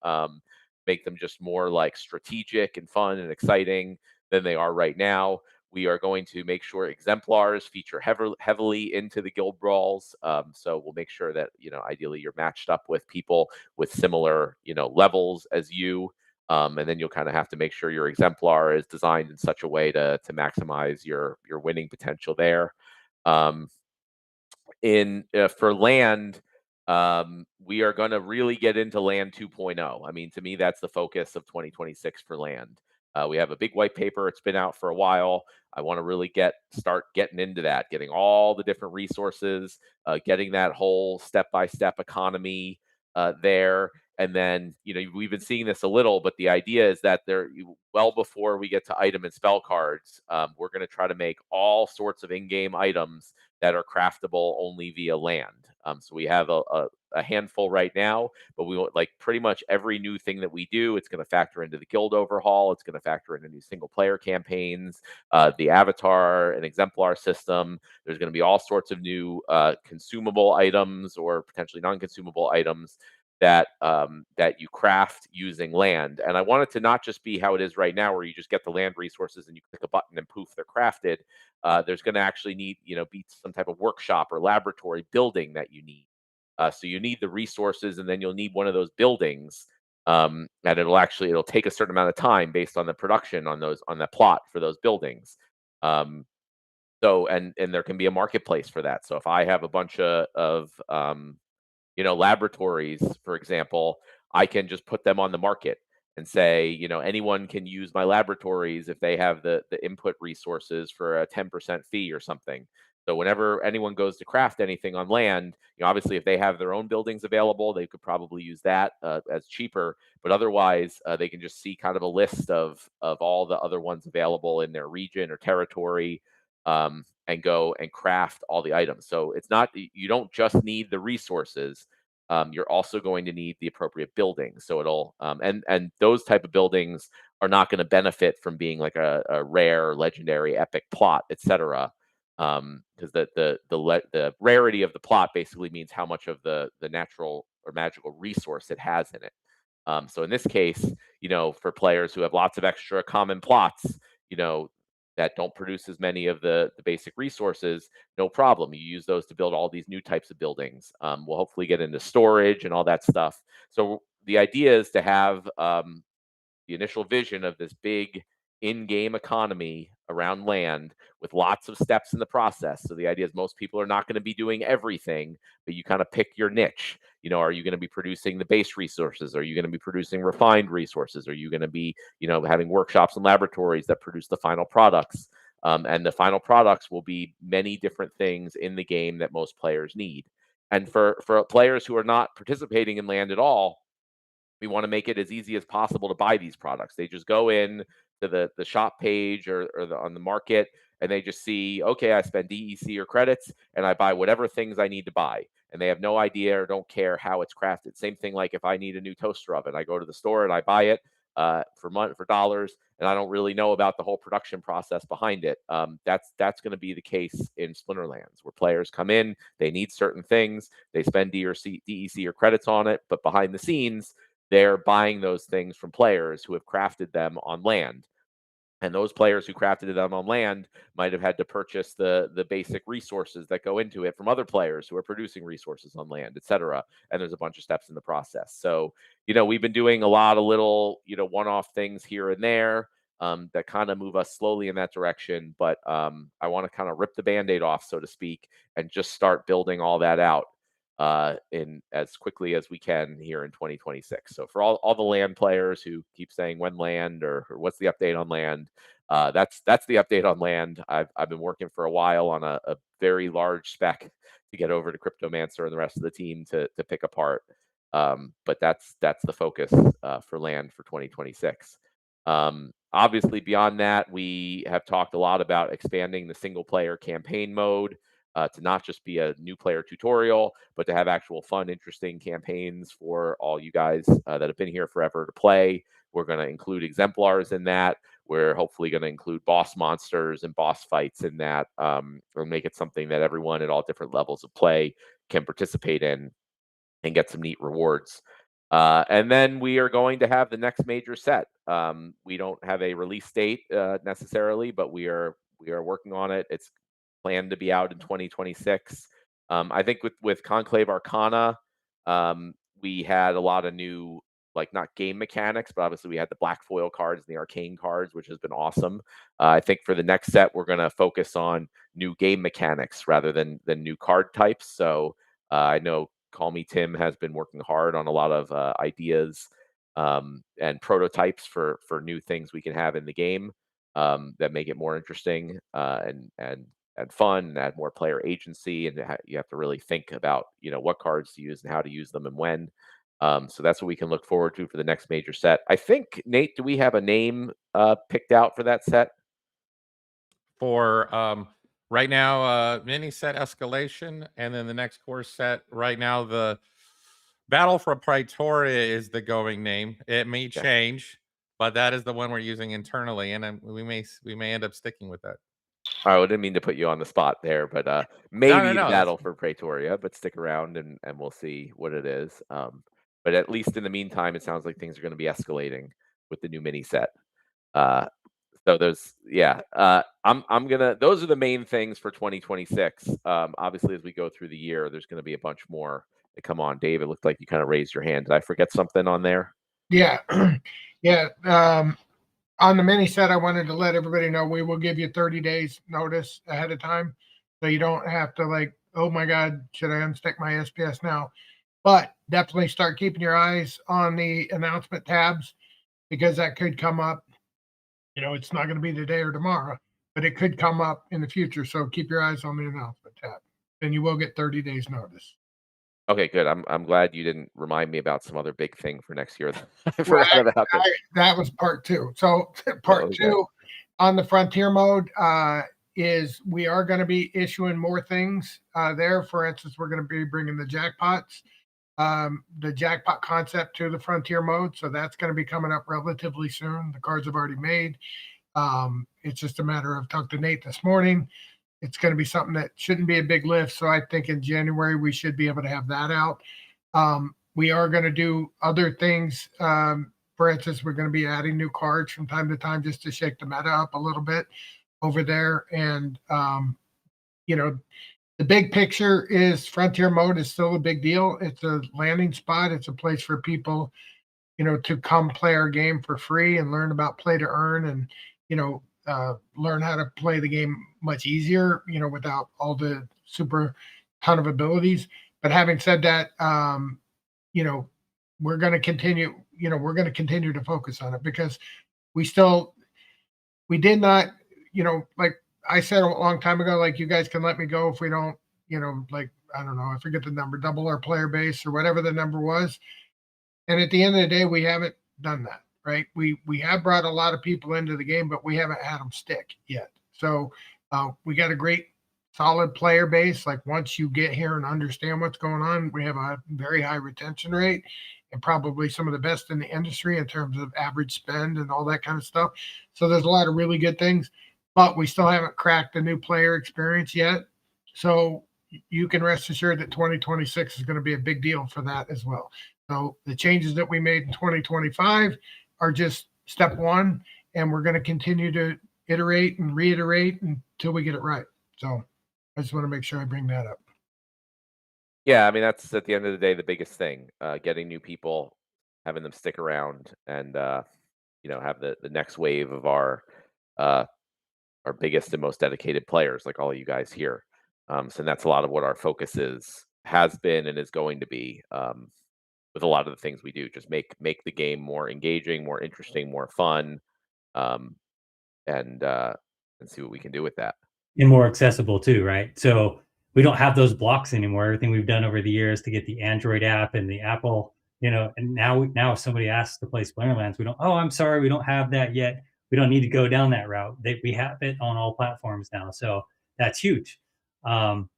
Make them just more like strategic and fun and exciting than they are right now. We are going to make sure exemplars feature heavily into the guild brawls. So we'll make sure that, ideally you're matched up with people with similar, levels as you. And then you'll kind of have to make sure your exemplar is designed in such a way to maximize your winning potential there. For land, we are going to really get into land 2.0. I mean, to me, that's the focus of 2026 for land. We have a big white paper. It's been out for a while. I want to really start getting into that, getting all the different resources, getting that whole step-by-step economy there. And then, we've been seeing this a little, but the idea is that well before we get to item and spell cards, we're going to try to make all sorts of in-game items that are craftable only via land. So we have a handful right now, but we want, like, pretty much every new thing that we do, it's going to factor into the guild overhaul. It's going to factor into new single player campaigns, the avatar and exemplar system. There's going to be all sorts of new consumable items or potentially non-consumable items that you craft using land. And I want it to not just be how it is right now, where you just get the land resources and you click a button and poof, they're crafted. There's going to actually need, be some type of workshop or laboratory building that you need. So you need the resources, and then you'll need one of those buildings. And it'll take a certain amount of time based on the production on the plot for those buildings. So there can be a marketplace for that. So if I have a bunch of laboratories, for example, I can just put them on the market and say, anyone can use my laboratories if they have the input resources for a 10% fee or something. So whenever anyone goes to craft anything on land, obviously if they have their own buildings available, they could probably use that as cheaper. But otherwise, they can just see kind of a list of all the other ones available in their region or territory, and go and craft all the items. So it's not, you don't just need the resources. You're also going to need the appropriate buildings. So it'll and those type of buildings are not going to benefit from being like a rare, legendary, epic plot, etc. Because the rarity of the plot basically means how much of the natural or magical resource it has in it. So in this case, for players who have lots of extra common plots, that don't produce as many of the basic resources, no problem. You use those to build all these new types of buildings. We'll hopefully get into storage and all that stuff. So the idea is to have the initial vision of this big in-game economy around land with lots of steps in the process. So the idea is most people are not going to be doing everything, but you kind of pick your niche. Are you going to be producing the base resources? Are you going to be producing refined resources? Are you going to be, having workshops and laboratories that produce the final products? And the final products will be many different things in the game that most players need. And for players who are not participating in land at all, we want to make it as easy as possible to buy these products. They just go in to the shop page or on the market, and they just see, okay, I spend DEC or credits, and I buy whatever things I need to buy. And they have no idea or don't care how it's crafted. Same thing like if I need a new toaster oven, I go to the store and I buy it for dollars, and I don't really know about the whole production process behind it. That's going to be the case in Splinterlands, where players come in, they need certain things, they spend DEC or credits on it, but behind the scenes, they're buying those things from players who have crafted them on land. And those players who crafted them on land might have had to purchase the basic resources that go into it from other players who are producing resources on land, et cetera. And there's a bunch of steps in the process. So, we've been doing a lot of little, one-off things here and there that kind of move us slowly in that direction. But I want to kind of rip the Band-Aid off, so to speak, and just start building all that out in as quickly as we can here in 2026. So for all the land players who keep saying when land or what's the update on land, that's the update on land. I've been working for a while on a very large spec to get over to Cryptomancer and the rest of the team to pick apart. But that's the focus for land for 2026. Obviously, beyond that, we have talked a lot about expanding the single player campaign mode. To not just be a new player tutorial, but to have actual fun, interesting campaigns for all you guys that have been here forever to play. We're going to include exemplars in that. We're hopefully going to include boss monsters and boss fights in that, or make it something that everyone at all different levels of play can participate in and get some neat rewards. And then we are going to have the next major set. We don't have a release date necessarily, but we are working on it. It's planned to be out in 2026. I think with Conclave Arcana, we had a lot of new, like not game mechanics, but obviously we had the black foil cards and the arcane cards, which has been awesome. I think for the next set, we're going to focus on new game mechanics rather than new card types. So I know Call Me Tim has been working hard on a lot of ideas and prototypes for new things we can have in the game that make it more interesting and fun and add more player agency. And you have to really think about, what cards to use and how to use them and when. So that's what we can look forward to for the next major set. I think, Nate, do we have a name picked out for that set? For right now, mini set Escalation, and then the next core set right now, the Battle for Praetoria is the going name. It may change, but that is the one we're using internally, and we may end up sticking with that. All right, I didn't mean to put you on the spot there, but maybe the Battle for Praetoria, but stick around and we'll see what it is. But at least in the meantime, it sounds like things are going to be escalating with the new mini set. So those, I'm gonna. Those are the main things for 2026. Obviously, as we go through the year, there's going to be a bunch more that come on. Dave, it looked like you kind of raised your hand. Did I forget something on there? Yeah, yeah. On the mini set, I wanted to let everybody know we will give you 30 days notice ahead of time, so you don't have to like, oh my God, should I unstick my SPS now? But definitely start keeping your eyes on the announcement tabs because that could come up. It's not going to be today or tomorrow, but it could come up in the future. So keep your eyes on the announcement tab, and you will get 30 days notice. Okay, good. I'm glad you didn't remind me about some other big thing for next year that I Well, forgot about this. that was part two. So part Okay. two on the Frontier mode is we are going to be issuing more things there. For instance, we're going to be bringing the jackpot concept to the Frontier mode. So that's going to be coming up relatively soon. The cards have already made. It's just a matter of talking to Nate this morning. It's going to be something that shouldn't be a big lift. So I think in January, we should be able to have that out. We are going to do other things. For instance, we're going to be adding new cards from time to time just to shake the meta up a little bit over there. And, the big picture is Frontier mode is still a big deal. It's a landing spot. It's a place for people, to come play our game for free and learn about play to earn and, learn how to play the game much easier, without all the super ton of abilities. But having said that, we're going to continue, to focus on it because we did not, like I said a long time ago, like you guys can let me go if we don't, like, I don't know, I forget the number, double our player base or whatever the number was. And at the end of the day, we haven't done that, right? We have brought a lot of people into the game, but we haven't had them stick yet. So we got a great solid player base. Like once you get here and understand what's going on, we have a very high retention rate and probably some of the best in the industry in terms of average spend and all that kind of stuff. So there's a lot of really good things, but we still haven't cracked the new player experience yet. So you can rest assured that 2026 is going to be a big deal for that as well. So the changes that we made in 2025 are just step one, and we're going to continue to iterate and reiterate until we get it right. So I just want to make sure I bring that up. Yeah, I mean that's at the end of the day the biggest thing. Getting new people, having them stick around, and have the next wave of uh, our biggest and most dedicated players, like all of you guys here. So that's a lot of what our focus has been, and is going to be. With a lot of the things we do, just make the game more engaging, more interesting, more fun, um, and see what we can do with that. And more accessible too, right? So we don't have those blocks anymore. Everything we've done over the years to get the Android app and the Apple, and now if somebody asks to play Splinterlands, we don't. Oh, I'm sorry, we don't have that yet. We don't need to go down that route. We have it on all platforms now, so that's huge. Um,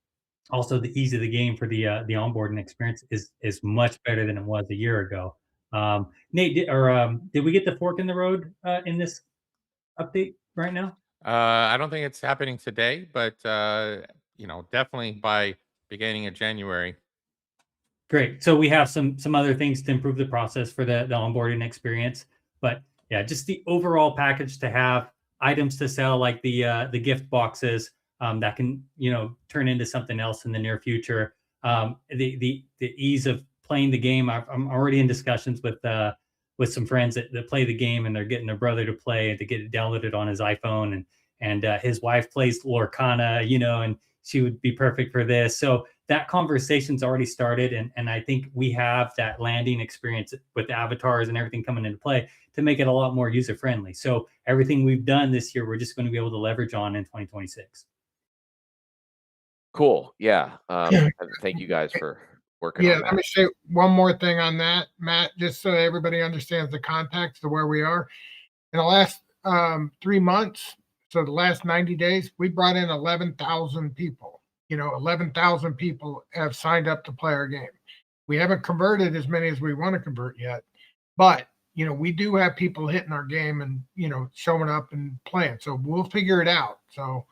Also, the ease of the game for the onboarding experience is much better than it was a year ago. Nate, did we get the fork in the road in this update right now? I don't think it's happening today, but definitely by beginning of January. Great. So we have some other things to improve the process for the onboarding experience, but yeah, just the overall package to have items to sell like the gift boxes that can turn into something else in the near future. The ease of playing the game. I'm already in discussions with some friends that play the game and they're getting their brother to play and to get it downloaded on his iPhone and his wife plays Lorcana, and she would be perfect for this. So that conversation's already started, and I think we have that landing experience with the avatars and everything coming into play to make it a lot more user friendly. So everything we've done this year, we're just going to be able to leverage on in 2026. Cool. Yeah. And thank you guys for working on Let me that. say one more thing on that, Matt, just so everybody understands the context of where we are. In the last 3 months, so the last 90 days, we brought in 11,000 people. 11,000 people have signed up to play our game. We haven't converted as many as we want to convert yet, but we do have people hitting our game and showing up and playing. So we'll figure it out. So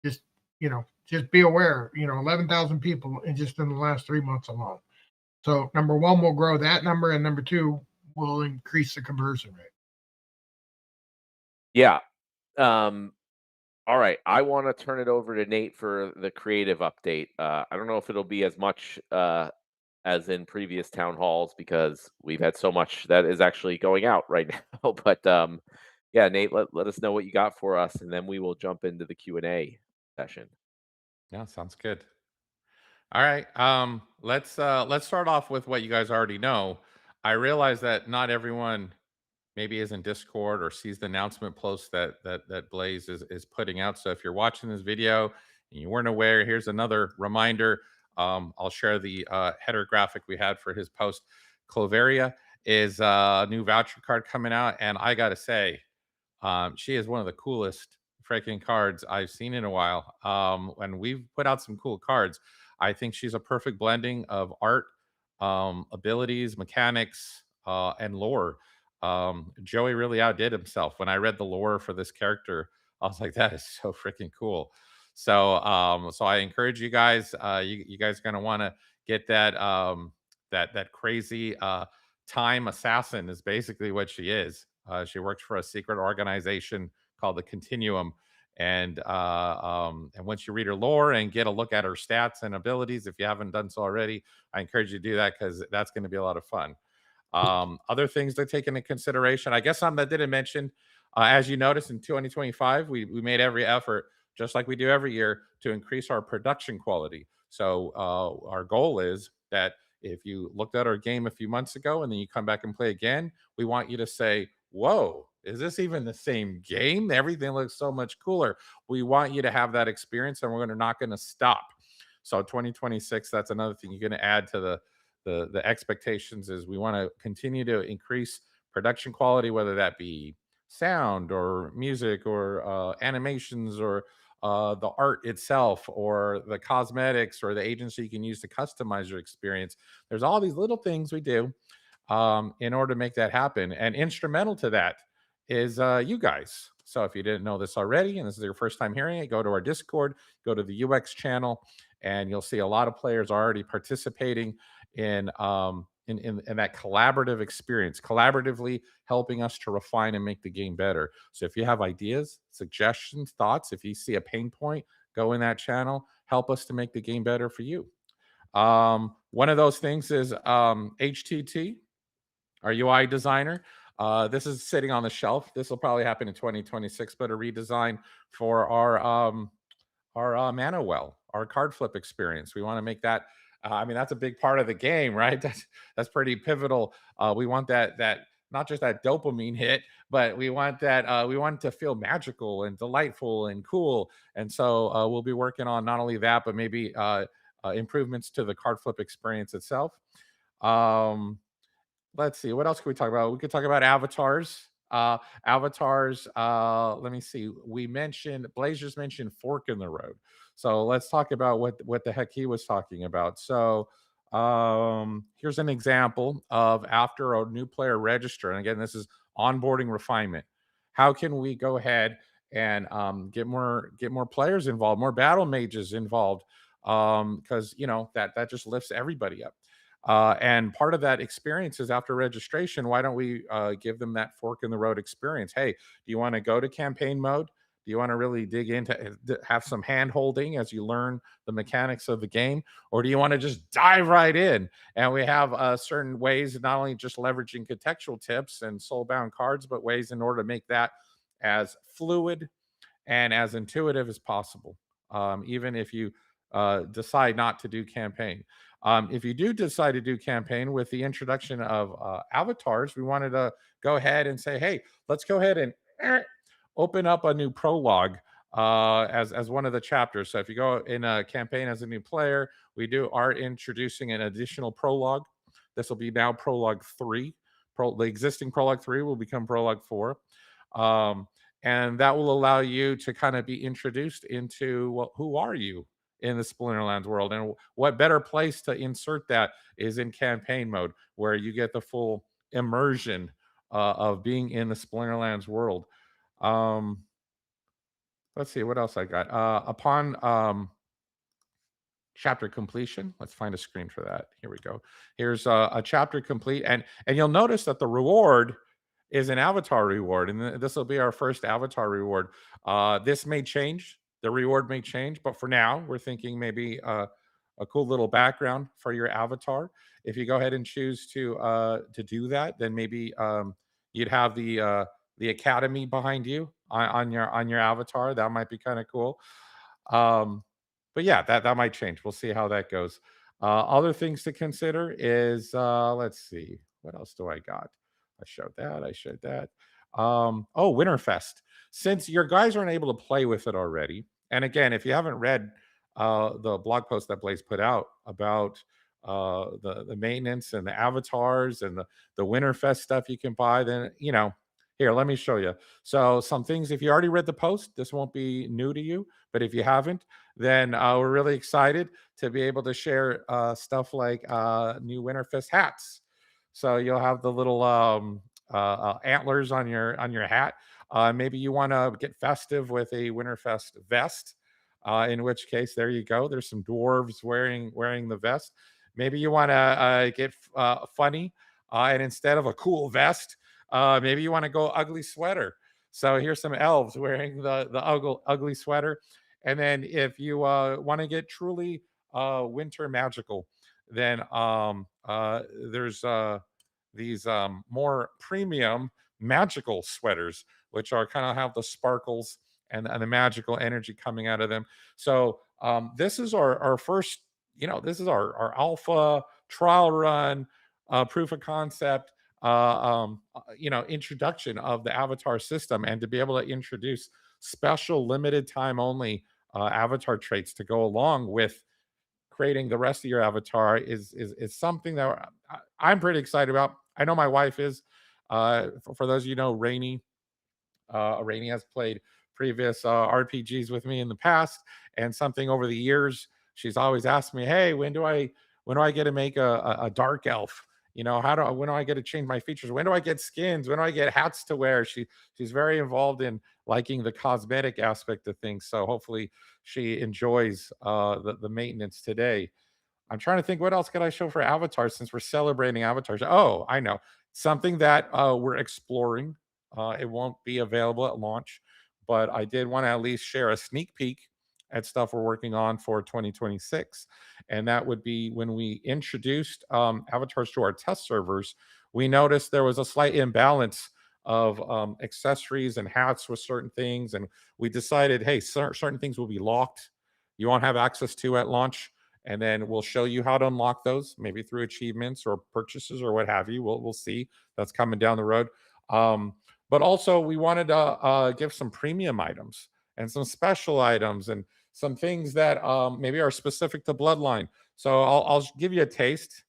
just just be aware. 11,000 people in the last 3 months alone. So number one, we'll grow that number, and number two, we'll increase the conversion rate. Yeah. All right. I want to turn it over to Nate for the creative update. I don't know if it'll be as much as in previous town halls because we've had so much that is actually going out right now. But yeah, Nate, let us know what you got for us, and then we will jump into the Q&A session. Yeah, sounds good. All right. Let's start off with what you guys already know. I realize that not everyone maybe is in Discord or sees the announcement post that Blaze is putting out. So if you're watching this video and you weren't aware, here's another reminder. I'll share the header graphic we had for his post. Cloveria is a new voucher card coming out, and I gotta say, she is one of the coolest freaking cards I've seen in a while. And we've put out some cool cards. I think she's a perfect blending of art, abilities, mechanics, and lore. Joey really outdid himself. When I read the lore for this character, I was like, that is so freaking cool. So I encourage you guys. You guys gonna want to get that that crazy time assassin is basically what she is. She works for a secret organization called the Continuum, and once you read her lore and get a look at her stats and abilities, if you haven't done so already, I encourage you to do that because that's going to be a lot of fun. Other things to take into consideration, I guess something that didn't mention, as you noticed in 2025, we made every effort, just like we do every year, to increase our production quality. So our goal is that if you looked at our game a few months ago and then you come back and play again, we want you to say, whoa, is this even the same game? Everything looks so much cooler. We want you to have that experience, and we're not going to stop. So 2026, that's another thing you're going to add to the expectations, is we want to continue to increase production quality, whether that be sound or music or animations or the art itself or the cosmetics or the agency you can use to customize your experience. There's all these little things we do in order to make that happen. And instrumental to that is you guys. So if you didn't know this already and this is your first time hearing it, go to our Discord, go to the UX channel, and you'll see a lot of players are already participating in that collaborative experience, collaboratively helping us to refine and make the game better. So if you have ideas, suggestions, thoughts, if you see a pain point, go in that channel, help us to make the game better for you. One of those things is HTT, our UI designer. This is sitting on the shelf. This will probably happen in 2026, but a redesign for our mana well, our card flip experience. We want to make that. I mean, that's a big part of the game, right? That's pretty pivotal. We want that not just that dopamine hit, but we want that we want it to feel magical and delightful and cool. And so we'll be working on not only that, but maybe improvements to the card flip experience itself. Let's see, what else can we talk about? We could talk about avatars. Avatars. Let me see. We mentioned Blazers mentioned fork in the road. So let's talk about what the heck he was talking about. So here's an example of after a new player register, and again, this is onboarding refinement. How can we go ahead and get more players involved, more battle mages involved? Because that just lifts everybody up. And part of that experience is after registration. Why don't we give them that fork in the road experience? Hey, do you want to go to campaign mode? Do you want to really dig into have some hand holding as you learn the mechanics of the game? Or do you want to just dive right in? And we have certain ways, not only just leveraging contextual tips and soulbound cards, but ways in order to make that as fluid and as intuitive as possible, even if you decide not to do campaign. If you do decide to do campaign with the introduction of avatars, we wanted to go ahead and say, hey, let's go ahead and open up a new prologue as one of the chapters. So if you go in a campaign as a new player, we are introducing an additional prologue. This will be now prologue 3. The existing prologue 3 will become prologue 4. And that will allow you to kind of be introduced into who are you in the Splinterlands world. And what better place to insert that is in campaign mode, where you get the full immersion of being in the Splinterlands world. Let's see what else I got. Upon chapter completion, let's find a screen for that. Here we go. Here's a chapter complete, and you'll notice that the reward is an avatar reward, and this will be our first avatar reward. This may change. The reward may change, but for now, we're thinking maybe a cool little background for your avatar. If you go ahead and choose to do that, then maybe you'd have the academy behind you on your avatar. That might be kind of cool. But yeah, that might change. We'll see how that goes. Other things to consider is let's see, what else do I got? showed that. Oh, Winterfest. Since your guys aren't able to play with it already, and again, if you haven't read the blog post that Blaze put out about the maintenance and the avatars and the Winterfest stuff you can buy, then here, let me show you. So some things, if you already read the post, this won't be new to you. But if you haven't, then we're really excited to be able to share stuff like new Winterfest hats. So you'll have the little antlers on your hat. Maybe you want to get festive with a Winterfest vest. In which case, there you go. There's some dwarves wearing the vest. Maybe you want to get funny, and instead of a cool vest, maybe you want to go ugly sweater. So here's some elves wearing the ugly sweater. And then if you want to get truly winter magical, then there's these more premium magical sweaters, which are kind of have the sparkles and the magical energy coming out of them. So this is our first, this is our alpha trial run, proof of concept, introduction of the avatar system, and to be able to introduce special limited time only avatar traits to go along with creating the rest of your avatar is something that I'm pretty excited about. I know my wife is. For those of you know, Rainey has played previous RPGs with me in the past, and something over the years she's always asked me, "Hey, when do I get to make a dark elf? When do I get to change my features? When do I get skins? When do I get hats to wear?" She's very involved in liking the cosmetic aspect of things. So hopefully she enjoys the maintenance today. I'm trying to think, what else could I show for avatars since we're celebrating avatars. Oh, I know something that we're exploring. It won't be available at launch, but I did want to at least share a sneak peek at stuff we're working on for 2026. And that would be when we introduced avatars to our test servers, we noticed there was a slight imbalance of accessories and hats with certain things. And we decided, hey, certain things will be locked. You won't have access to at launch. And then we'll show you how to unlock those, maybe through achievements or purchases or what have you. We'll see. That's coming down the road. But also, we wanted to give some premium items and some special items and some things that maybe are specific to Bloodline. So I'll give you a taste.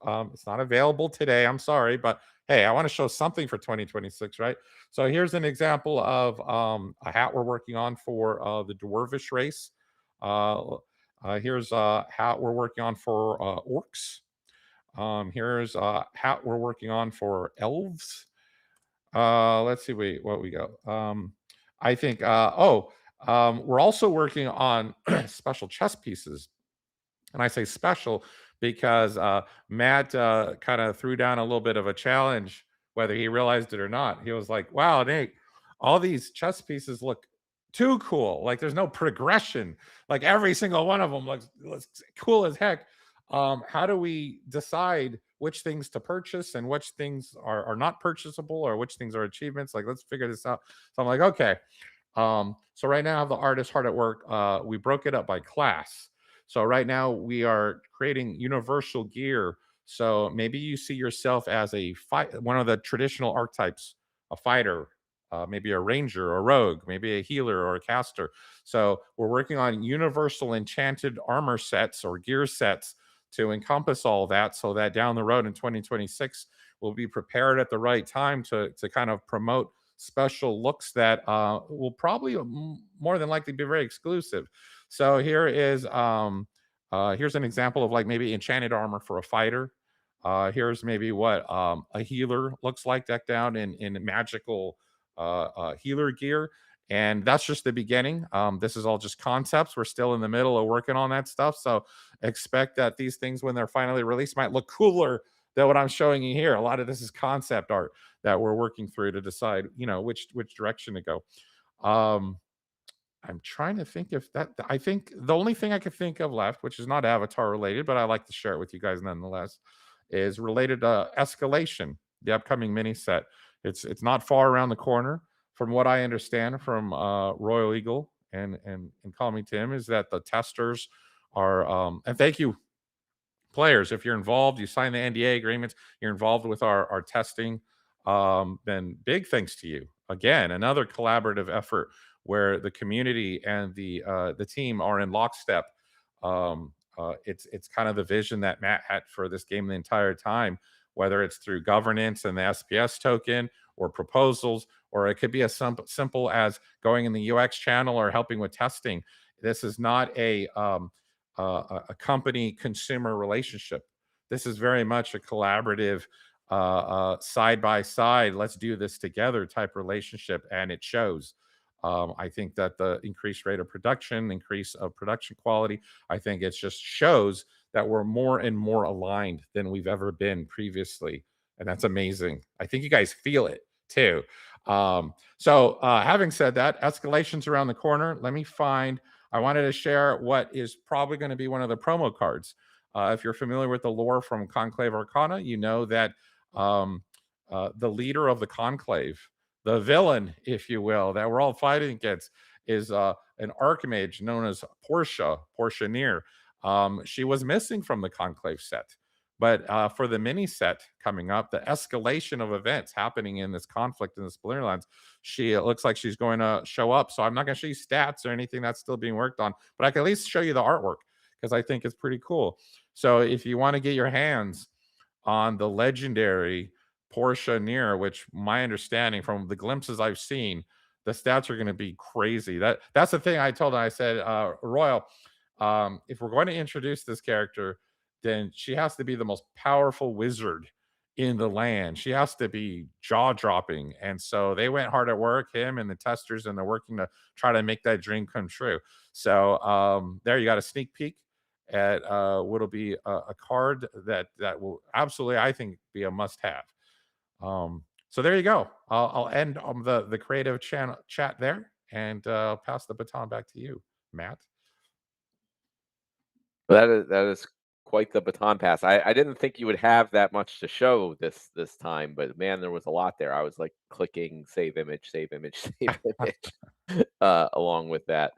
It's not available today. I'm sorry, but hey, I want to show something for 2026, right? So here's an example of a hat we're working on for the Dwarvish race. Here's a hat we're working on for orcs. Here's a hat we're working on for elves. Let's see what we go. I think we're also working on special chess pieces. And I say special because Matt kind of threw down a little bit of a challenge, whether he realized it or not. He was like, "Wow, Nate, all these chess pieces look too cool. Like there's no progression. Like every single one of them looks cool as heck. How do we decide which things to purchase and which things are not purchasable or which things are achievements? Like, let's figure this out." So I'm like, okay. So right now I have the artist hard at work. We broke it up by class. So right now we are creating universal gear. So maybe you see yourself as one of the traditional archetypes, a fighter, maybe a ranger or rogue, maybe a healer or a caster. So we're working on universal enchanted armor sets or gear sets to encompass all that, so that down the road in 2026 we'll be prepared at the right time to kind of promote special looks that will probably more than likely be very exclusive. So here's an example of like maybe enchanted armor for a fighter. Here's maybe what a healer looks like decked out in magical healer gear. And that's just the beginning. This is all just concepts. We're still in the middle of working on that stuff. So expect that these things, when they're finally released, might look cooler than what I'm showing you here. A lot of this is concept art that we're working through to decide, which direction to go. I'm trying to think if that, I think the only thing I could think of left, which is not Avatar related, but I like to share it with you guys nonetheless, is related to Escalation, the upcoming mini set. It's not far around the corner. From what I understand from Royal Eagle and Call Me Tim, is that the testers are, and thank you, players, if you're involved, you sign the NDA agreements, you're involved with our testing. then big thanks to you. Again, another collaborative effort where the community and the team are in lockstep. It's kind of the vision that Matt had for this game the entire time, whether it's through governance and the SPS token or proposals, or it could be as simple as going in the UX channel or helping with testing. This is not a company consumer relationship. This is very much a collaborative, side by side, let's do this together type relationship, and it shows. I think that the increased rate of production, increase of production quality, I think it just shows that we're more and more aligned than we've ever been previously. And that's amazing. I think you guys feel it too. Having said that, escalation's around the corner. I wanted to share what is probably going to be one of the promo cards. If you're familiar with the lore from Conclave Arcana, you know that the leader of the Conclave, the villain, if you will, that we're all fighting against, is an archmage known as Portia Near. She was missing from the Conclave set. But for the mini set coming up, the escalation of events happening in this conflict in the Splinterlands, it looks like she's going to show up. So I'm not going to show you stats or anything that's still being worked on, but I can at least show you the artwork because I think it's pretty cool. So if you want to get your hands on the legendary Portia Near, which my understanding from the glimpses I've seen, the stats are going to be crazy. That's the thing I told him. I said, Royal, if we're going to introduce this character, then she has to be the most powerful wizard in the land. She has to be jaw-dropping. And so they went hard at work, him and the testers, and they're working to try to make that dream come true. So there you got a sneak peek at what'll be a card that will absolutely, I think, be a must-have. So there you go. I'll end on the creative channel chat there and pass the baton back to you, Matt. That is quite the baton pass. I didn't think you would have that much to show this time, but man, there was a lot there. I was like clicking save image, save image, save image along with that.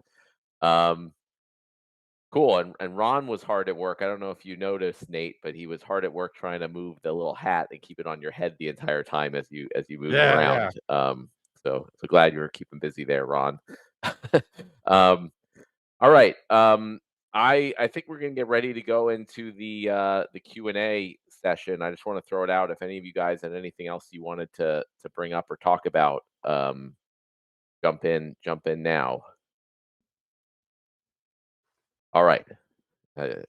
Cool. And Ron was hard at work. I don't know if you noticed, Nate, but he was hard at work trying to move the little hat and keep it on your head the entire time as you moved around. So glad you were keeping busy there, Ron. All right. I think we're gonna get ready to go into the Q&A session. I just want to throw it out. If any of you guys had anything else you wanted to bring up or talk about, jump in now. All right. Let's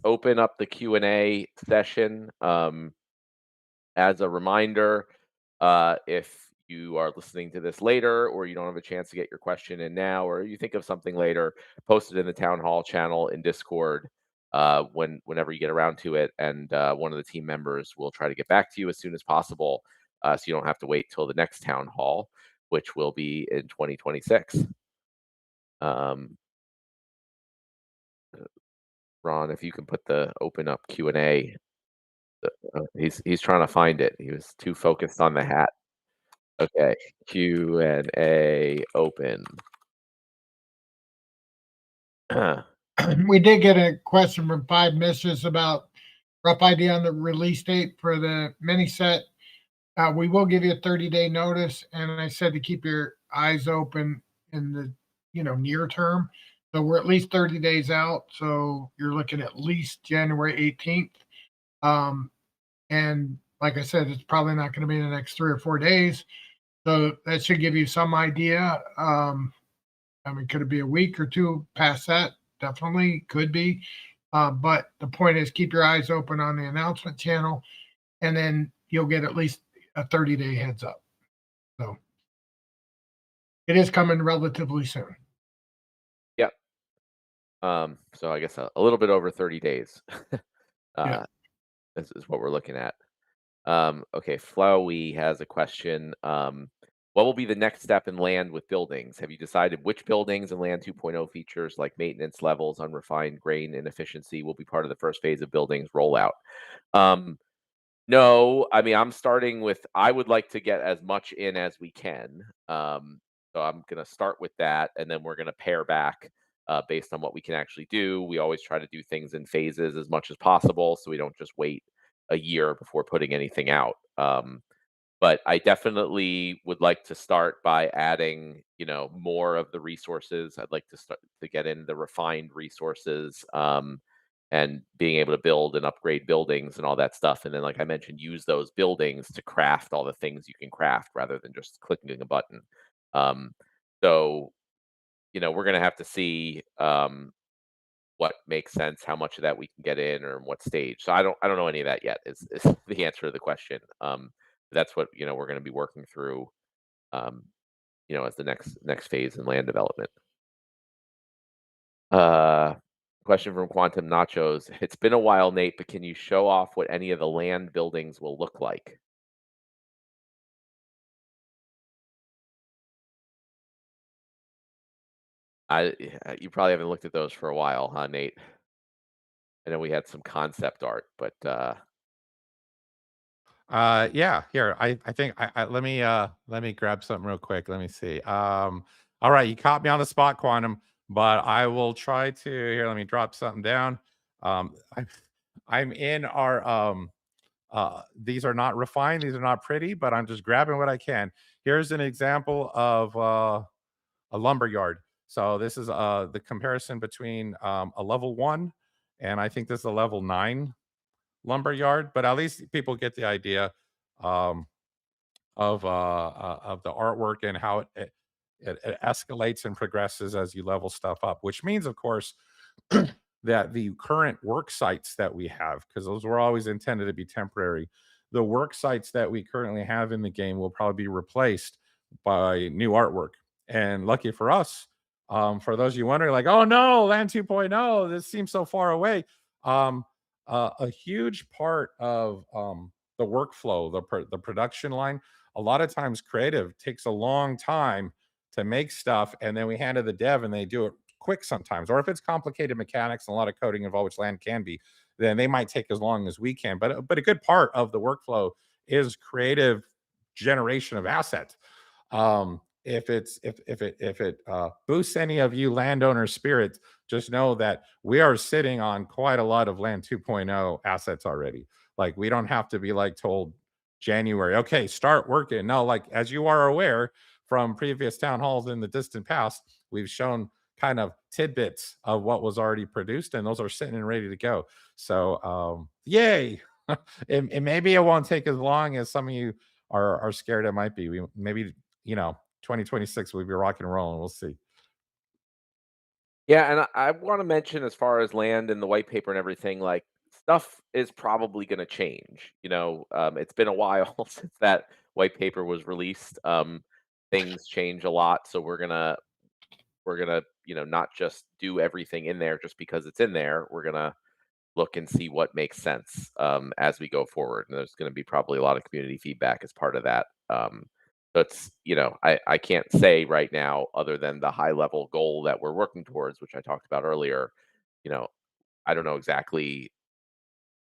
open up the Q&A session. As a reminder, if you are listening to this later or you don't have a chance to get your question in now, or you think of something later, post it in the town hall channel in Discord whenever you get around to it, and one of the team members will try to get back to you as soon as possible, so you don't have to wait till the next town hall, which will be in 2026. Ron, if you can put the open up Q&A. He's trying to find it. He was too focused on the hat. Okay, Q&A open. We did get a question from 5 Misses about rough idea on the release date for the mini set. We will give you a 30-day notice, and I said to keep your eyes open in the near term. So we're at least 30 days out. So you're looking at least January 18th. And like I said, it's probably not going to be in the next 3 or 4 days. So that should give you some idea. I mean, could it be a week or two past that? Definitely could be. But the point is, keep your eyes open on the announcement channel, and then you'll get at least a 30-day heads up. So it is coming relatively soon. Yep. So I guess a little bit over 30 days. Yeah. This is what we're looking at. Okay, Flowey has a question. What will be the next step in land with buildings? Have you decided which buildings and land 2.0 features like maintenance levels, unrefined grain inefficiency will be part of the first phase of buildings rollout? No, I mean, I'm starting with, I would like to get as much in as we can. So I'm going to start with that, and then we're going to pare back based on what we can actually do. We always try to do things in phases as much as possible, so we don't just wait a year before putting anything out. But I definitely would like to start by adding, more of the resources. I'd like to start to get in the refined resources, and being able to build and upgrade buildings and all that stuff. And then, like I mentioned, use those buildings to craft all the things you can craft rather than just clicking a button. Um, so, we're going to have to see, what makes sense, how much of that we can get in, or in what stage. So I don't know any of that yet. Is the answer to the question. That's what we're going to be working through, um, as the next phase in land development. Uh, Question from Quantum Nachos. It's been a while, Nate, but can you show off what any of the land buildings will look like? You probably haven't looked at those for a while, huh, Nate? I know we had some concept art, but Yeah, here. I think let me grab something real quick. Let me see. All right, you caught me on the spot, Quantum, but I will try to here. Let me drop something down. I'm I'm in our these are not refined, these are not pretty, but I'm just grabbing what I can. Here's an example of a lumber yard. So this is the comparison between a level 1 and I think this is a level 9 lumber yard, but at least people get the idea um, of the artwork and how it escalates and progresses as you level stuff up. Which means, of course, that the current work sites that we have, because those were always intended to be temporary, the work sites that we currently have in the game will probably be replaced by new artwork. And lucky for us, for those of you wondering, like, oh no, Land 2.0, this seems so far away. Um, a huge part of the workflow, the production line, a lot of times creative takes a long time to make stuff, and then we hand it to the dev and they do it quick sometimes. Or if it's complicated mechanics and a lot of coding involved, which land can be, then they might take as long as we can. But a good part of the workflow is creative generation of assets. If it boosts any of you landowner spirits, just know that we are sitting on quite a lot of land 2.0 assets already. Like we don't have to be like told January, okay, start working. No, like as you are aware from previous town halls in the distant past, we've shown kind of tidbits of what was already produced, and those are sitting and ready to go. So, yay! Maybe it won't take as long as some of you are scared it might be. We maybe 2026 we'll be rock and rolling. We'll see. yeah, and I want to mention as far as land and the white paper and everything, like stuff is probably going to change. It's been a while since that white paper was released. Things change a lot, so we're gonna not just do everything in there just because it's in there. We're gonna look and see what makes sense, as we go forward, and there's going to be probably a lot of community feedback as part of that. So it's I can't say right now other than the high level goal that we're working towards, which I talked about earlier. you know I don't know exactly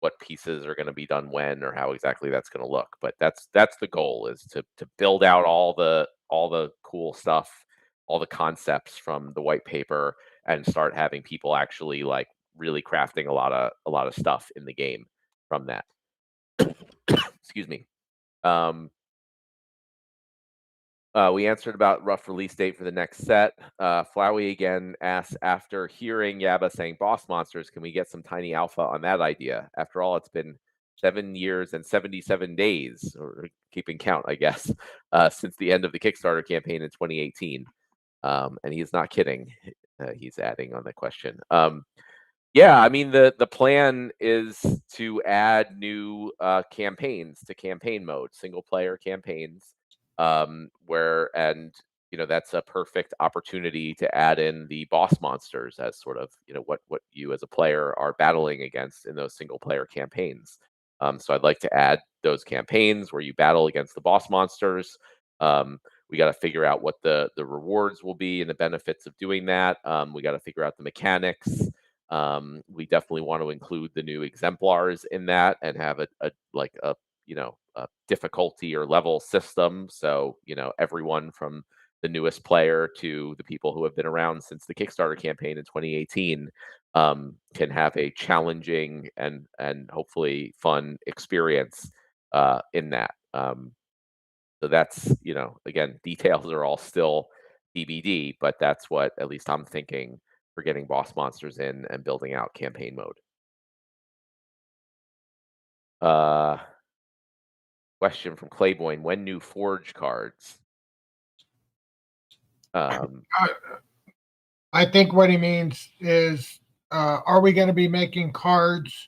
what pieces are going to be done when or how exactly that's going to look, but that's the goal, is to build out all the cool stuff, all the concepts from the white paper, and start having people actually like really crafting a lot of stuff in the game from that. Excuse me. um we answered about rough release date for the next set. Flowey again asks, after hearing Yaba saying boss monsters, can we get some tiny alpha on that idea? After all, it's been 7 years and 77 days, or keeping count, I guess, since the end of the Kickstarter campaign in 2018. And he's not kidding. He's adding on the question. Yeah, I mean the plan is to add new campaigns to campaign mode, single player campaigns, where and that's a perfect opportunity to add in the boss monsters as sort of what you as a player are battling against in those single player campaigns. So I'd like to add those campaigns where you battle against the boss monsters. Um, we got to figure out what the rewards will be and the benefits of doing that. We got to figure out the mechanics. We definitely want to include the new exemplars in that and have a like a difficulty or level system. So everyone from the newest player to the people who have been around since the Kickstarter campaign in 2018 can have a challenging and hopefully fun experience in that. So that's, again, details are all still TBD, but that's what at least I'm thinking for getting boss monsters in and building out campaign mode. Question from Clayboyne: when new Forge cards? I think what he means is, are we going to be making cards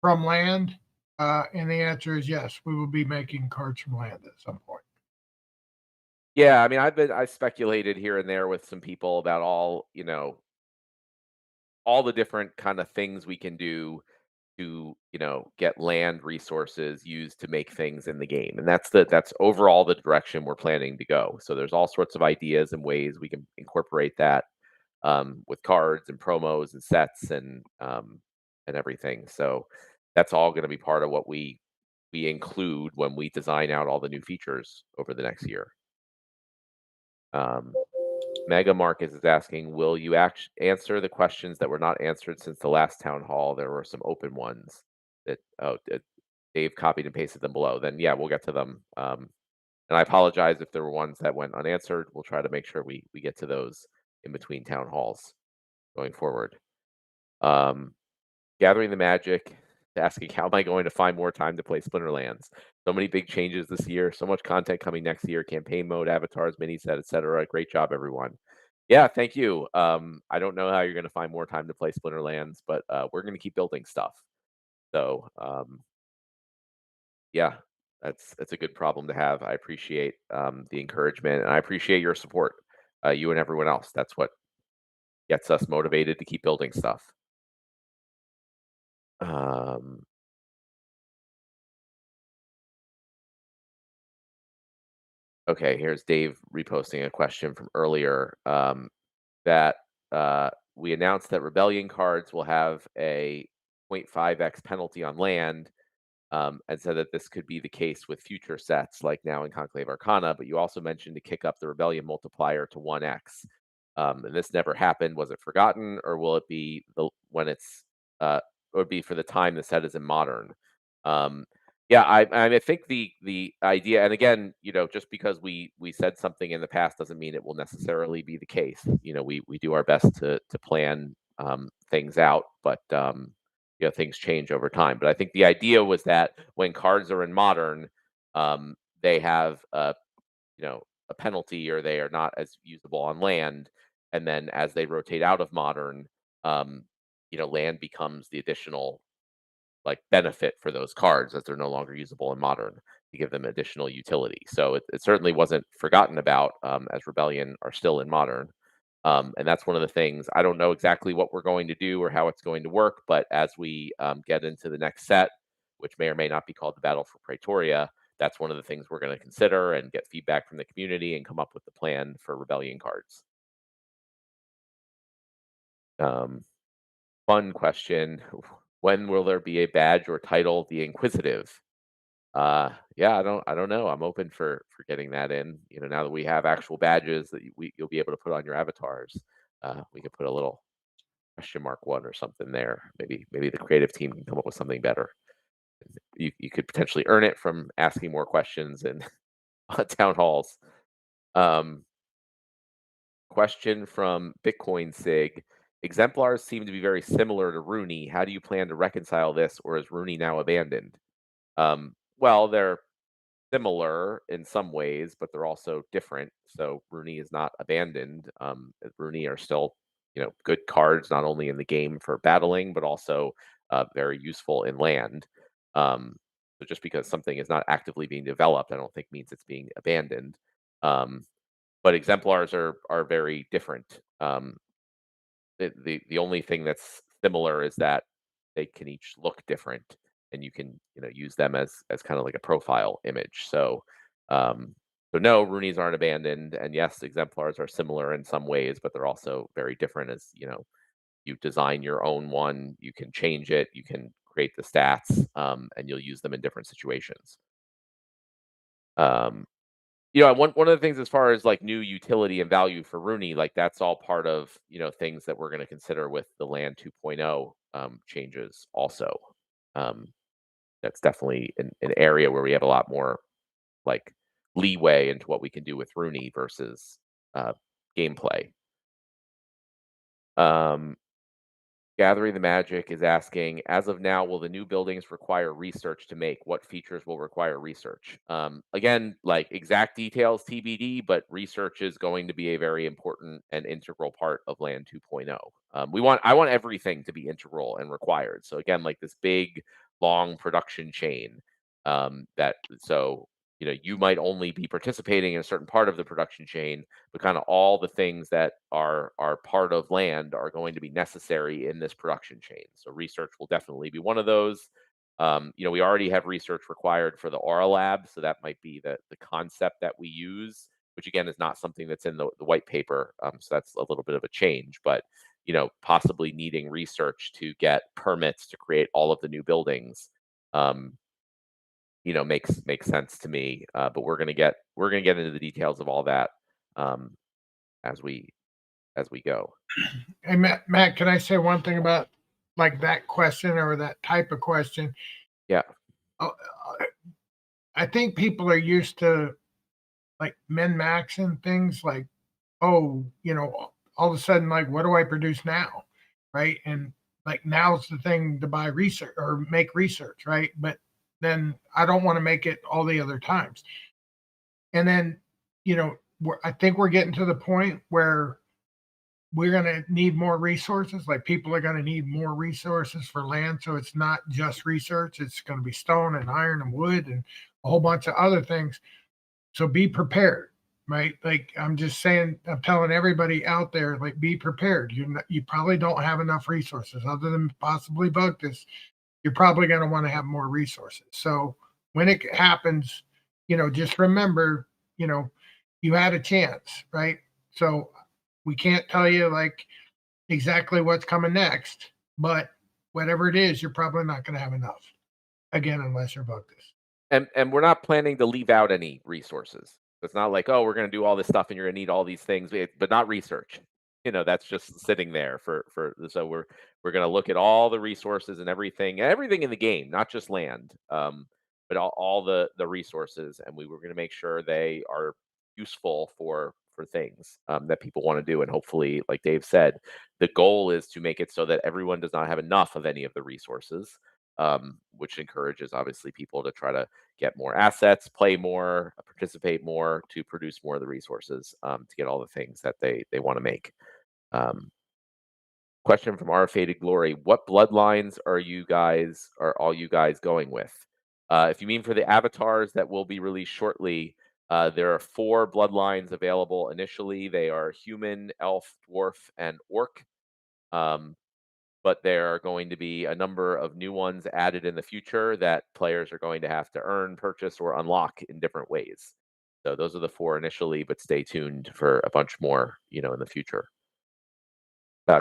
from land? And the answer is yes, we will be making cards from land at some point. Yeah, I mean, I speculated here and there with some people about all the different kind of things we can do to, get land resources used to make things in the game. And that's overall the direction we're planning to go. So there's all sorts of ideas and ways we can incorporate that with cards and promos and sets and everything. So that's all going to be part of what we include when we design out all the new features over the next year. Mega Marcus is asking, will you answer the questions that were not answered since the last town hall? There were some open ones that Dave copied and pasted them below. Then yeah, we'll get to them. And I apologize if there were ones that went unanswered. We'll try to make sure we get to those in between town halls going forward. Gathering the Magic, asking, how am I going to find more time to play Splinterlands? So many big changes this year, so much content coming next year, campaign mode, avatars, mini set, etc. Great job, everyone. Yeah, thank you. I don't know how you're going to find more time to play Splinterlands, but we're going to keep building stuff. So yeah, that's a good problem to have. I appreciate the encouragement, and I appreciate your support, you and everyone else. That's what gets us motivated to keep building stuff. Okay, here's Dave reposting a question from earlier that we announced that Rebellion cards will have a 0.5x penalty on land, and said that this could be the case with future sets like now in Conclave Arcana, but you also mentioned to kick up the Rebellion multiplier to 1x. And this never happened. Was it forgotten, or will it be when it's or be for the time the set is in Modern? Yeah, I think the idea, and again, just because we said something in the past doesn't mean it will necessarily be the case. We do our best to plan things out, but things change over time. But I think the idea was that when cards are in Modern, they have a penalty, or they are not as usable on land, and then as they rotate out of Modern, land becomes the additional benefit for those cards, as they're no longer usable in Modern, to give them additional utility. So it certainly wasn't forgotten about, as Rebellion are still in Modern. And that's one of the things. I don't know exactly what we're going to do or how it's going to work, but as we get into the next set, which may or may not be called the Battle for Praetoria, that's one of the things we're going to consider and get feedback from the community and come up with the plan for Rebellion cards. Fun question. When will there be a badge or title, the Inquisitive? Yeah, I don't know. I'm open for getting that in. Now that we have actual badges that you'll be able to put on your avatars, we could put a little question mark one or something there. Maybe the creative team can come up with something better. You could potentially earn it from asking more questions in town halls. Question from Bitcoin Sig. Exemplars seem to be very similar to Rooney. How do you plan to reconcile this, or is Rooney now abandoned? Well, they're similar in some ways, but they're also different. So Rooney is not abandoned. Rooney are still, good cards, not only in the game for battling, but also very useful in land. So just because something is not actively being developed, I don't think means it's being abandoned. But exemplars are very different. The only thing that's similar is that they can each look different, and you can use them as kind of like a profile image. So no, Roonies aren't abandoned, and yes, exemplars are similar in some ways, but they're also very different. As you design your own one, you can change it, you can create the stats, and you'll use them in different situations. One of the things as far as like new utility and value for Rooney, like that's all part of things that we're going to consider with the Land 2.0 changes. Also, um, that's definitely an area where we have a lot more like leeway into what we can do with Rooney versus gameplay. Gathering the Magic is asking, as of now, will the new buildings require research to make? What features will require research? Again, like exact details TBD, but research is going to be a very important and integral part of Land 2.0. I want everything to be integral and required. So again, like this big, long production chain you might only be participating in a certain part of the production chain, but kind of all the things that are part of land are going to be necessary in this production chain. So research will definitely be one of those. We already have research required for the Aura Lab, so that might be the concept that we use, which again is not something that's in the white paper. So that's a little bit of a change, but possibly needing research to get permits to create all of the new buildings. Makes sense to me. But we're gonna get into the details of all that as we go. Hey, Matt, can I say one thing about like that question or that type of question? Yeah. I think people are used to like min-maxing things like, oh, all of a sudden, like, what do I produce now? Right. And like now's the thing to buy research or make research, right? But then I don't want to make it all the other times. And then, I think we're getting to the point where we're going to need more resources. Like people are going to need more resources for land. So it's not just research, it's going to be stone and iron and wood and a whole bunch of other things. So be prepared, right? Like I'm just saying, I'm telling everybody out there, like be prepared. You probably don't have enough resources other than possibly Buctus. You're probably going to want to have more resources. So when it happens, just remember, you had a chance, right? So we can't tell you like exactly what's coming next, but whatever it is, you're probably not going to have enough again, unless you're Buctus. And we're not planning to leave out any resources. It's not like, oh, we're going to do all this stuff and you're going to need all these things, but not research. That's just sitting there so we're going to look at all the resources and everything in the game, not just land, but all the resources, and we were going to make sure they are useful for things that people want to do. And hopefully, like Dave said, the goal is to make it so that everyone does not have enough of any of the resources, which encourages obviously people to try to get more assets, play more, participate more, to produce more of the resources, to get all the things that they want to make. Question from Our Faded Glory: what bloodlines are all you guys going with? If you mean for the avatars that will be released shortly, there are 4 bloodlines available initially. They are human, elf, dwarf, and orc. But there are going to be a number of new ones added in the future that players are going to have to earn, purchase, or unlock in different ways. So those are the 4 initially, but stay tuned for a bunch more, in the future.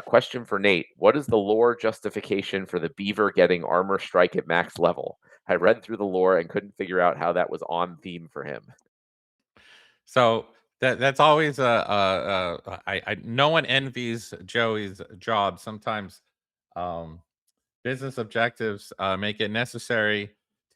Question for Nate: what is the lore justification for the beaver getting armor strike at max level? I read through the lore and couldn't figure out how that was on theme for him. So that's always no one envies Joey's job. Sometimes business objectives make it necessary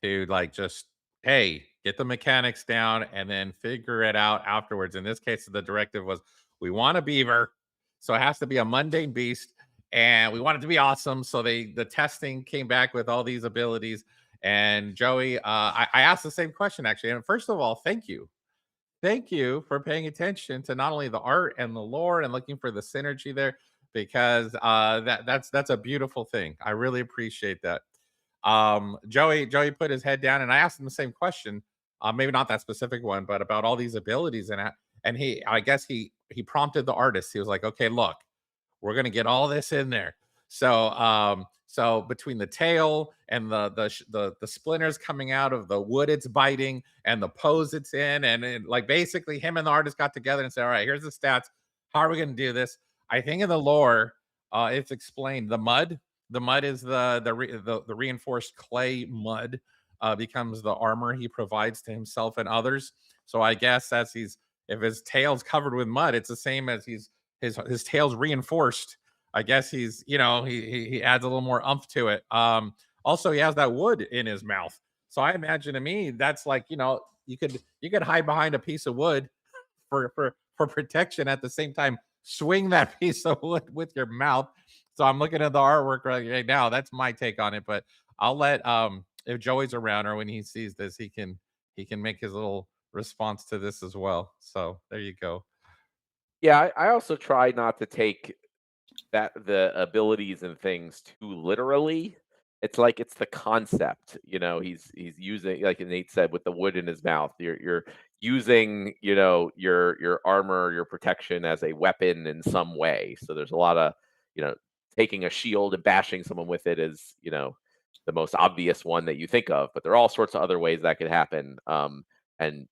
to like just get the mechanics down and then figure it out afterwards. In this case, the directive was we want a beaver, so it has to be a mundane beast, and we want it to be awesome. So the testing came back with all these abilities. And Joey, I asked the same question actually. And first of all, thank you for paying attention to not only the art and the lore and looking for the synergy there, because that's a beautiful thing. I really appreciate that. Joey put his head down and I asked him the same question, maybe not that specific one, but about all these abilities, and I guess he prompted the artist. He was like, okay, look, we're gonna get all this in there. So between the tail and the splinters coming out of the wood it's biting and the pose it's in, and like basically him and the artist got together and said, all right, here's the stats. How are we gonna do this? I think in the lore, it's explained. The mud is the reinforced clay mud, becomes the armor he provides to himself and others. So I guess if his tail's covered with mud, it's the same as his tail's reinforced. I guess he adds a little more umph to it. Also, he has that wood in his mouth. So I imagine, to me, that's like, you could hide behind a piece of wood for protection, at the same time swing that piece of wood with your mouth. So I'm looking at the artwork right now. That's my take on it. But I'll let if Joey's around, or when he sees this, he can make his little response to this as well. So there you go. Yeah, I also try not to take the abilities and things too literally. It's like it's the concept, he's using, like Nate said, with the wood in his mouth. You're using, your armor, your protection as a weapon in some way. So there's a lot of, taking a shield and bashing someone with it is, the most obvious one that you think of, but there are all sorts of other ways that could happen. And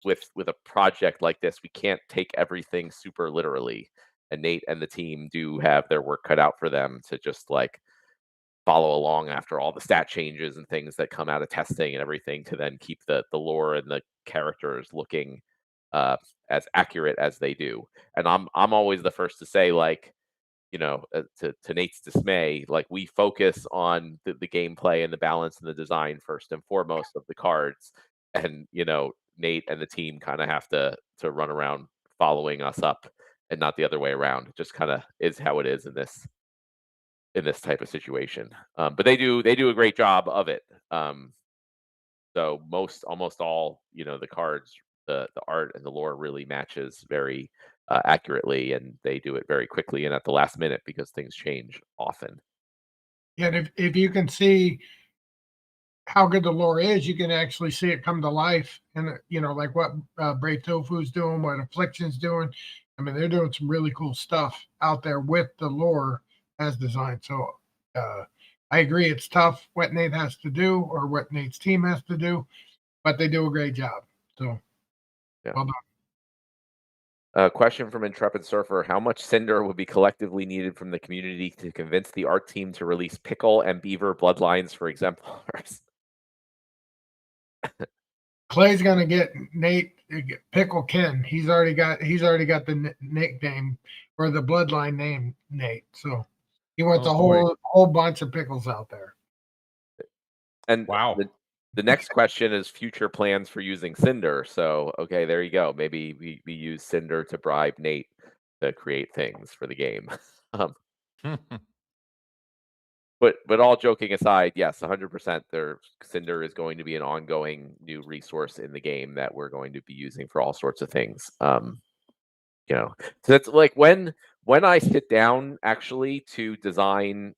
with a project like this, we can't take everything super literally. And Nate and the team do have their work cut out for them to just like follow along after all the stat changes and things that come out of testing and everything, to then keep the lore and the characters looking as accurate as they do. And I'm always the first to say, like, to Nate's dismay, like, we focus on the gameplay and the balance and the design first and foremost of the cards. And, Nate and the team kind of have to run around following us up, and not the other way around. It just kind of is how it is in this type of situation. But they do a great job of it. So almost all, the cards, the art and the lore really matches very accurately, and they do it very quickly and at the last minute, because things change often. Yeah, and if you can see how good the lore is, you can actually see it come to life. And, like what Brave Tofu's doing, what Affliction's doing. I mean, they're doing some really cool stuff out there with the lore as designed. So I agree, it's tough what Nate has to do, or what Nate's team has to do, but they do a great job. So, yeah. Well done. Question from Intrepid Surfer: how much Cinder would be collectively needed from the community to convince the art team to release Pickle and Beaver bloodlines for exemplars? Clay's gonna get Nate Pickle Ken. He's already got the nickname, or the bloodline name, Nate. So he wants a whole bunch of pickles out there. And wow. The next question is future plans for using Cinder. So, okay, there you go. Maybe we use Cinder to bribe Nate to create things for the game. But all joking aside, yes, 100%, Cinder is going to be an ongoing new resource in the game that we're going to be using for all sorts of things. So it's like, when I sit down actually to design,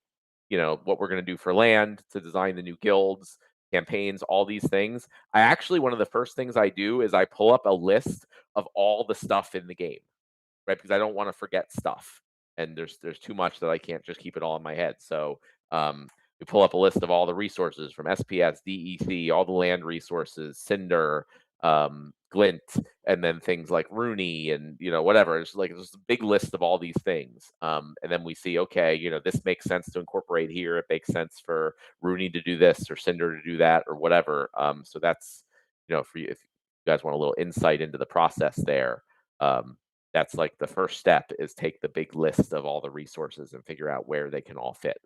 what we're going to do for land, to design the new guilds, campaigns, all these things, one of the first things I do is I pull up a list of all the stuff in the game, right? Because I don't want to forget stuff, and there's too much that I can't just keep it all in my head. So we pull up a list of all the resources from SPS, DEC, all the land resources, Cinder, Glint, and then things like Rooney, and whatever. It's like there's a big list of all these things, and then we see, okay, this makes sense to incorporate here. It makes sense for Rooney to do this, or Cinder to do that, or whatever. So that's, for you, if you guys want a little insight into the process there. That's like the first step, is take the big list of all the resources and figure out where they can all fit.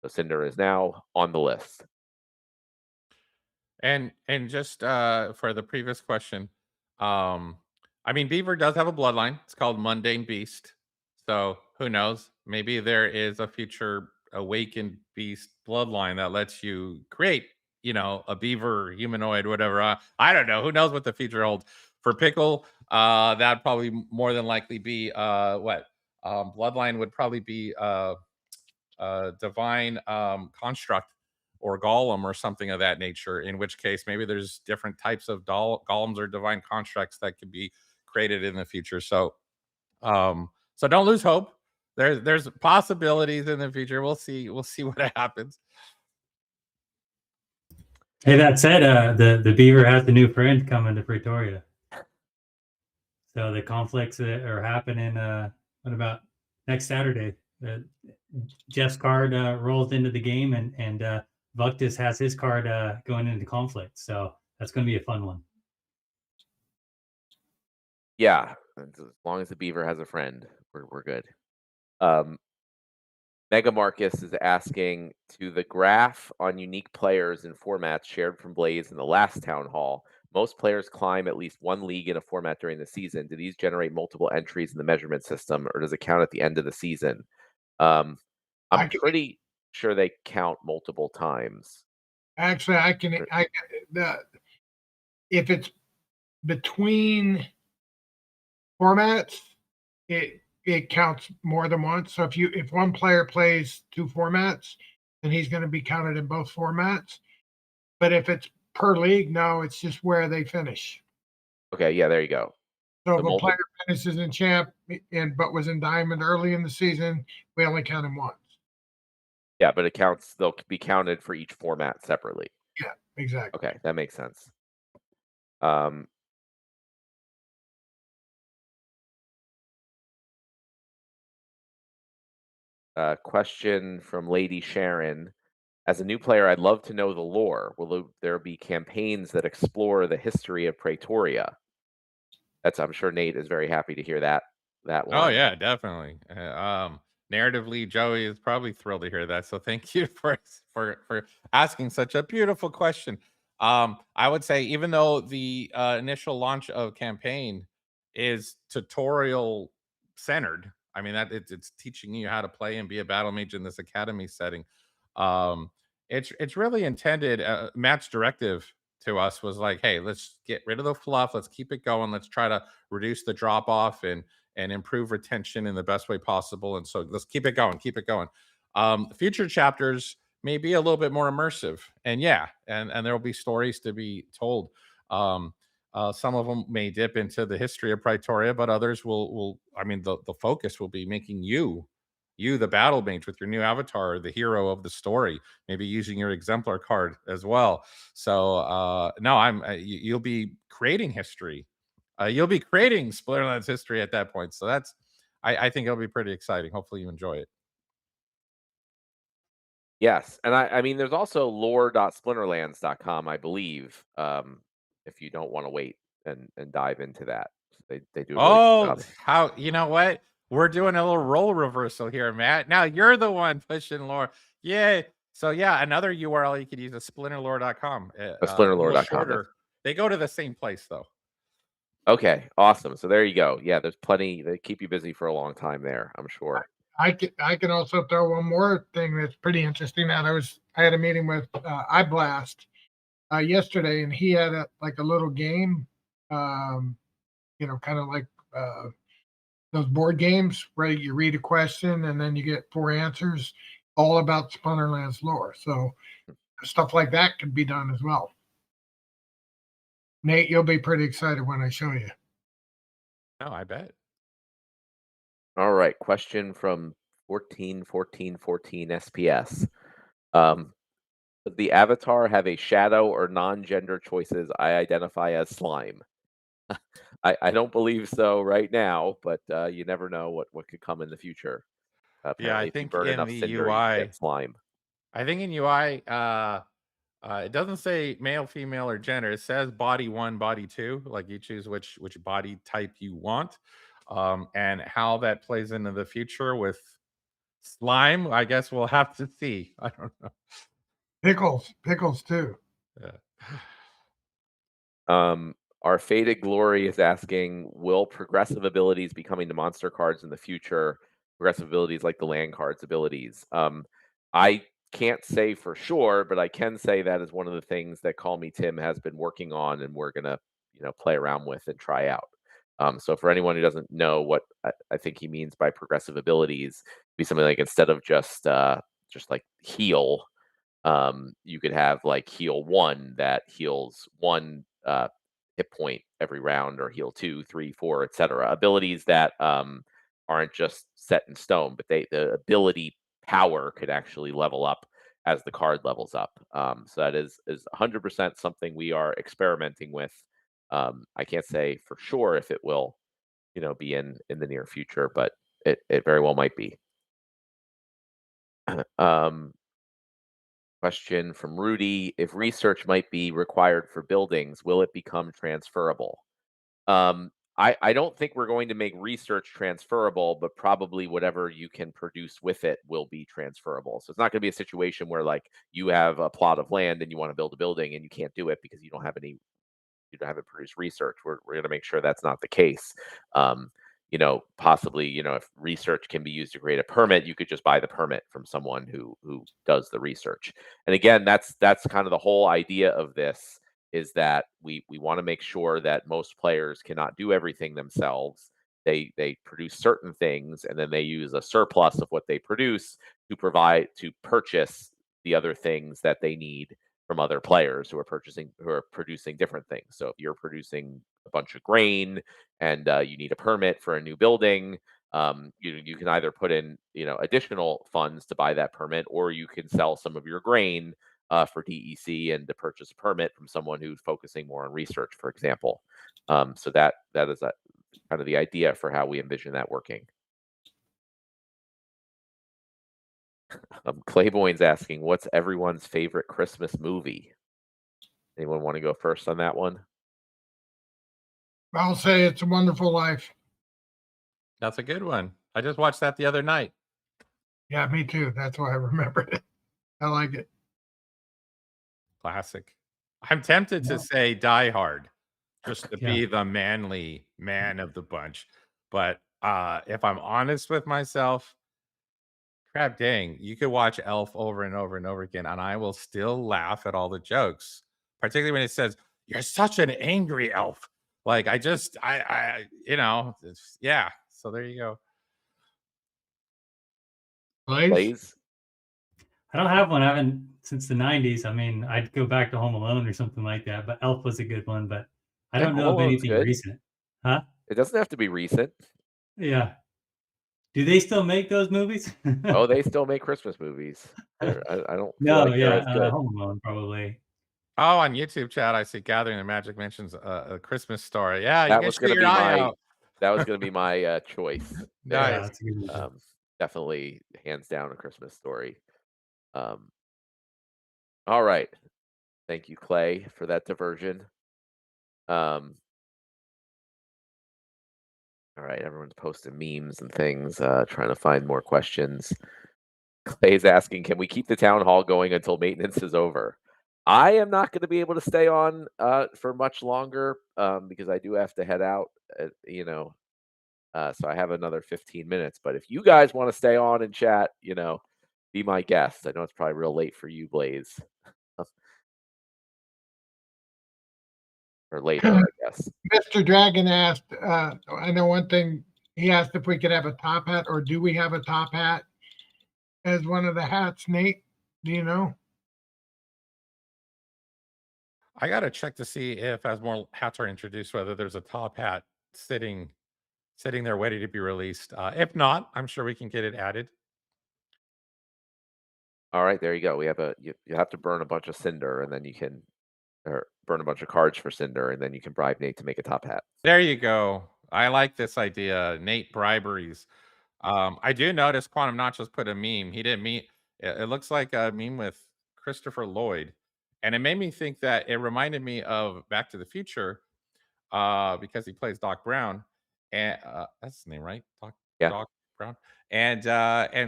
So Cinder is now on the list. And just for the previous question, I mean, Beaver does have a bloodline. It's called Mundane Beast. So who knows? Maybe there is a future Awakened Beast bloodline that lets you create, a beaver humanoid, whatever. I don't know. Who knows what the future holds? For Pickle, that'd probably more than likely be bloodline would probably be divine construct, or golem, or something of that nature, in which case maybe there's different types of golems or divine constructs that could be created in the future. So so don't lose hope. There's possibilities in the future. We'll see what happens. Hey, that said, the Beaver has a new friend coming to Pretoria. So the conflicts that are happening, what about next Saturday? Jeff's card rolls into the game, and Vuctus has his card going into conflict. So that's going to be a fun one. Yeah, as long as the beaver has a friend, we're good. Um, Mega Marcus is asking, to the graph on unique players and formats shared from Blaze in the last town hall. Most players climb at least one league in a format during the season. Do these generate multiple entries in the measurement system, or does it count at the end of the season? I'm I can pretty sure they count multiple times. actually, the if it's between formats, it counts more than once. So if one player plays two formats, then he's going to be counted in both formats. But if it's per league, no, it's just where they finish. Okay, yeah, there you go. So So if a player finishes in champ but was in diamond early in the season, we only count him once. Yeah, but they'll be counted for each format separately. Yeah, exactly. Okay, that makes sense. Question from Lady Sharon. As a new player, I'd love to know the lore. Will there be campaigns that explore the history of Praetoria? I'm sure Nate is very happy to hear that Oh one. yeah, definitely. Narratively, Joey is probably thrilled to hear that. So thank you for asking such a beautiful question. I would say even though the initial launch of campaign is tutorial centered, I mean that it's teaching you how to play and be a battle mage in this academy setting. Um, it's really intended. Matt's directive to us was like, hey, let's get rid of the fluff. Let's keep it going. Let's try to reduce the drop off and improve retention in the best way possible. And so let's keep it going, keep it going. Future chapters may be a little bit more immersive, and yeah, and there will be stories to be told. Some of them may dip into the history of Praetoria, but others will. I mean, the focus will be making you the battle mage with your new avatar, the hero of the story. Maybe using your exemplar card as well. So no, you'll be creating history. You'll be creating Splinterlands history at that point. So I think it'll be pretty exciting. Hopefully you enjoy it. Yes, and I mean, there's also lore.splinterlands.com, I believe, if you don't want to wait and dive into that. They do a really good Oh, job. how you know what? We're doing a little role reversal here, Matt. Now you're the one pushing lore. Yay. So yeah, another URL you could use is splinterlore.com. Splinterlore.com. Shorter. They go to the same place though. Okay, awesome. So there you go. Yeah, there's plenty. They keep you busy for a long time there, I'm sure. I can also throw one more thing that's pretty interesting. That I had a meeting with iBlast yesterday, and he had a little game, kind of like those board games where you read a question and then you get four answers, all about Splinterlands lore. So stuff like that could be done as well. Nate, you'll be pretty excited when I show you. Oh, I bet. All right, question from 141414 SPS. Does the avatar have a shadow or non-gender choices I identify as slime? I don't believe so right now, but you never know what could come in the future. Yeah, I Apparently, if you think burn in enough the cinder, you can UI, get slime. I think in UI, it doesn't say male, female, or gender. It says body one, body two. Like you choose which body type you want, and how that plays into the future with slime. I guess we'll have to see. I don't know. Pickles too. Yeah. Our Faded Glory is asking, will progressive abilities be coming to monster cards in the future? Progressive abilities like the land cards abilities. I can't say for sure, but I can say that is one of the things that Call Me Tim has been working on, and we're gonna, play around with and try out. So for anyone who doesn't know what I think he means by progressive abilities, be something like, instead of just like heal, you could have like heal 1 that heals 1 hit point every round, or heal 2, 3, 4, etc. Abilities that aren't just set in stone, but the ability power could actually level up as the card levels up. So that is 100% something we are experimenting with. I can't say for sure if it will, be in the near future, but it very well might be. Question from Rudy: if research might be required for buildings, will it become transferable? I don't think we're going to make research transferable, but probably whatever you can produce with it will be transferable. So it's not going to be a situation where like you have a plot of land and you want to build a building and you can't do it because you haven't produced research. We're going to make sure that's not the case. Possibly, if research can be used to create a permit, you could just buy the permit from someone who does the research. And again, that's kind of the whole idea of this, is that we want to make sure that most players cannot do everything themselves. They produce certain things and then they use a surplus of what they produce to purchase the other things that they need from other players who are producing different things. So if you're producing a bunch of grain and you need a permit for a new building, you can either put in additional funds to buy that permit, or you can sell some of your grain for DEC and to purchase a permit from someone who's focusing more on research, for example. So that is kind of the idea for how we envision that working. Clayboyne's asking, what's everyone's favorite Christmas movie? Anyone want to go first on that one? I'll say It's a Wonderful Life. That's a good one. I just watched that the other night. Yeah, me too. That's why I remembered it. I like it. Classic. I'm tempted to say Die Hard, just to Yeah. be the manly man of the bunch. But if I'm honest with myself, crap dang, you could watch Elf over and over and over again, and I will still laugh at all the jokes, particularly when it says, "You're such an angry elf." Like, yeah. So there you go. Blaze? I don't have one. I haven't since the 90s. I mean, I'd go back to Home Alone or something like that, but Elf was a good one, but I Yeah, don't know Home of Alone's anything good. recent. Huh? It doesn't have to be recent. Yeah. Do they still make those movies? Oh, they still make Christmas movies. I don't feel No, like they're yeah, as good. Home Alone probably. Oh, on YouTube chat, I see Gathering the Magic mentions a Christmas Story. Yeah, you That can was shoot gonna your be eye my out. that was gonna be my choice there. Yeah, Nice. that's a good movie. Definitely hands down a Christmas Story. All right. Thank you, Clay, for that diversion. All right, everyone's posting memes and things, trying to find more questions. Clay's asking, can we keep the town hall going until maintenance is over? I am not going to be able to stay on for much longer because I do have to head out, so I have another 15 minutes. But if you guys want to stay on and chat, be my guest. I know it's probably real late for you, Blaze. Or later, I guess. Mr. Dragon asked, I know one thing, he asked if we could have a top hat, or do we have a top hat as one of the hats, Nate? Do you know? I gotta check to see if, as more hats are introduced, whether there's a top hat sitting there ready to be released. If not, I'm sure we can get it added. All right, there you go. We have you have to burn a bunch of cinder, and then you can, or burn a bunch of cards for cinder, and then you can bribe Nate to make a top hat. There you go. I like this idea. Nate briberies. I do notice Quantum Nachos put a meme. He didn't meet. It looks like a meme with Christopher Lloyd, and it made me think that it reminded me of Back to the Future, because he plays Doc Brown, and that's his name, right? Yeah. Doc Brown. And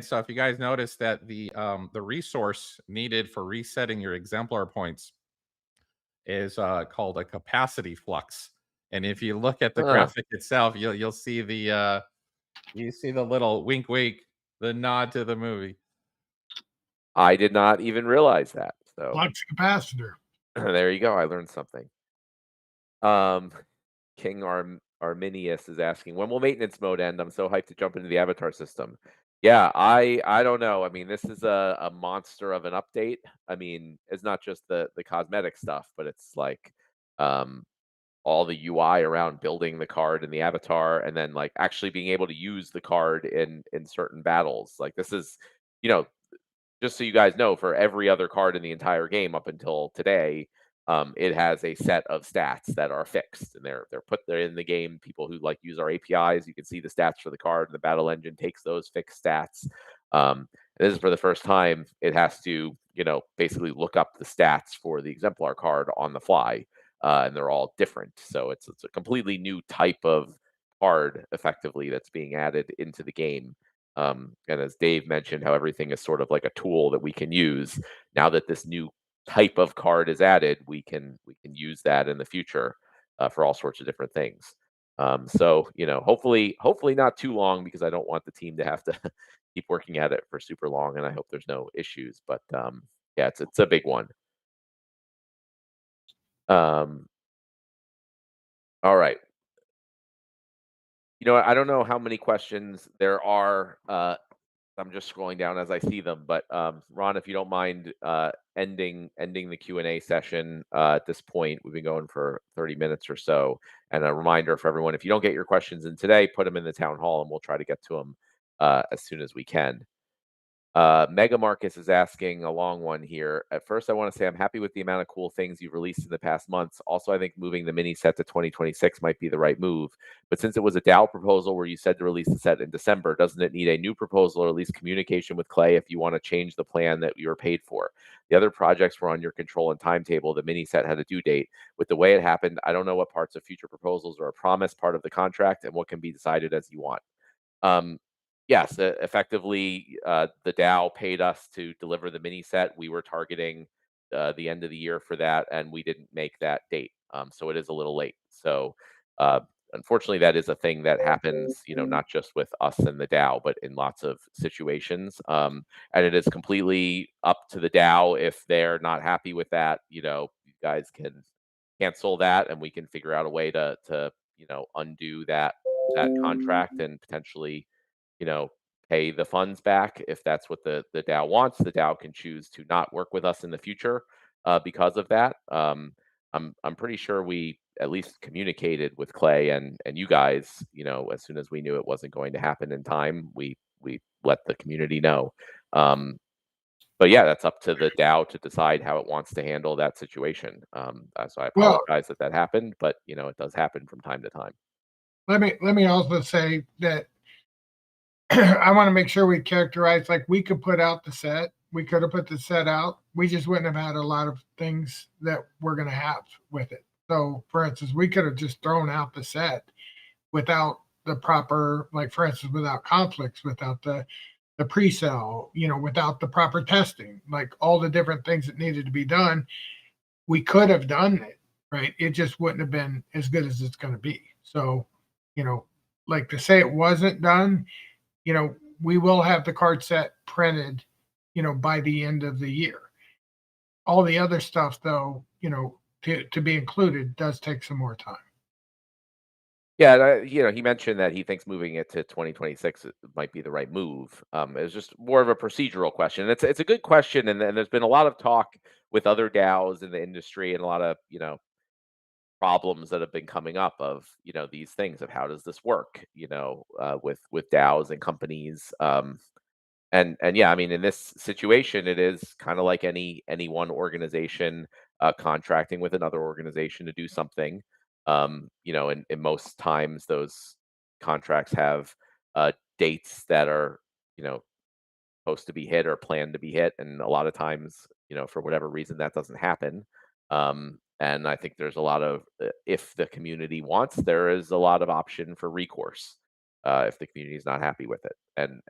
so if you guys notice that the resource needed for resetting your exemplar points is called a capacity flux. And if you look at the graphic itself, you'll see the little wink wink, the nod to the movie. I did not even realize that. So Flux capacitor. there you go. I learned something. King Arminius is asking, when will maintenance mode end? I'm so hyped to jump into the avatar system. Yeah, I don't know. I mean, this is a monster of an update. I mean, it's not just the cosmetic stuff, but it's like all the UI around building the card and the avatar, and then like actually being able to use the card in certain battles. Like this is, just so you guys know, for every other card in the entire game up until today, it has a set of stats that are fixed, and they're put there in the game. People who like use our APIs, you can see the stats for the card, and the battle engine takes those fixed stats. This is for the first time it has to, basically look up the stats for the exemplar card on the fly. and they're all different. So it's a completely new type of card, effectively, that's being added into the game. And as Dave mentioned, how everything is sort of like a tool that we can use. Now that this new type of card is added, we can use that in the future for all sorts of different things. So hopefully not too long, because I don't want the team to have to keep working at it for super long, and I hope there's no issues. But yeah, it's a big one. Um, all right. I don't know how many questions there are. I'm just scrolling down as I see them. But Ron, if you don't mind ending the Q&A session at this point. We've been going for 30 minutes or so. And a reminder for everyone: if you don't get your questions in today, put them in the town hall, and we'll try to get to them as soon as we can. Mega Marcus is asking a long one here. At first, I want to say I'm happy with the amount of cool things you've released in the past months. Also, I think moving the mini set to 2026 might be the right move. But since it was a DAO proposal where you said to release the set in December, doesn't it need a new proposal, or at least communication with Clay if you want to change the plan that you were paid for? The other projects were on your control and timetable. The mini set had a due date. With the way it happened, I don't know what parts of future proposals are a promise, part of the contract, and what can be decided as you want. Um, yes, effectively, the DAO paid us to deliver the mini set. We were targeting the end of the year for that, and we didn't make that date. So it is a little late. So uh, unfortunately, that is a thing that happens, not just with us and the DAO, but in lots of situations. And it is completely up to the DAO. If they're not happy with that, you guys can cancel that, and we can figure out a way to undo that contract, and potentially, you know, pay the funds back if that's what the DAO wants. The DAO can choose to not work with us in the future because of that. I'm pretty sure we at least communicated with Clay and you guys. As soon as we knew it wasn't going to happen in time, we let the community know. But yeah, that's up to the DAO to decide how it wants to handle that situation. So I Well, apologize that happened, but it does happen from time to time. let me also say that I want to make sure we characterize, like, we could put out the set. We could have put the set out. We just wouldn't have had a lot of things that we're going to have with it. So, for instance, we could have just thrown out the set without the proper, like, for instance, without conflicts, without the pre-sale, without the proper testing, like all the different things that needed to be done. We could have done it, right? It just wouldn't have been as good as it's going to be. So, like, to say it wasn't done, we will have the card set printed, by the end of the year. All the other stuff, though, to be included does take some more time. Yeah, and he mentioned that he thinks moving it to 2026 might be the right move. It's just more of a procedural question. It's a good question, and there's been a lot of talk with other DAOs in the industry, and a lot of problems that have been coming up of these things of how does this work, with DAOs and companies. And yeah, I mean, in this situation, it is kind of like any one organization contracting with another organization to do something. In most times, those contracts have dates that are you know supposed to be hit or planned to be hit, and a lot of times, for whatever reason, that doesn't happen. And I think there's a lot of, if the community wants, there is a lot of option for recourse if the community is not happy with it, and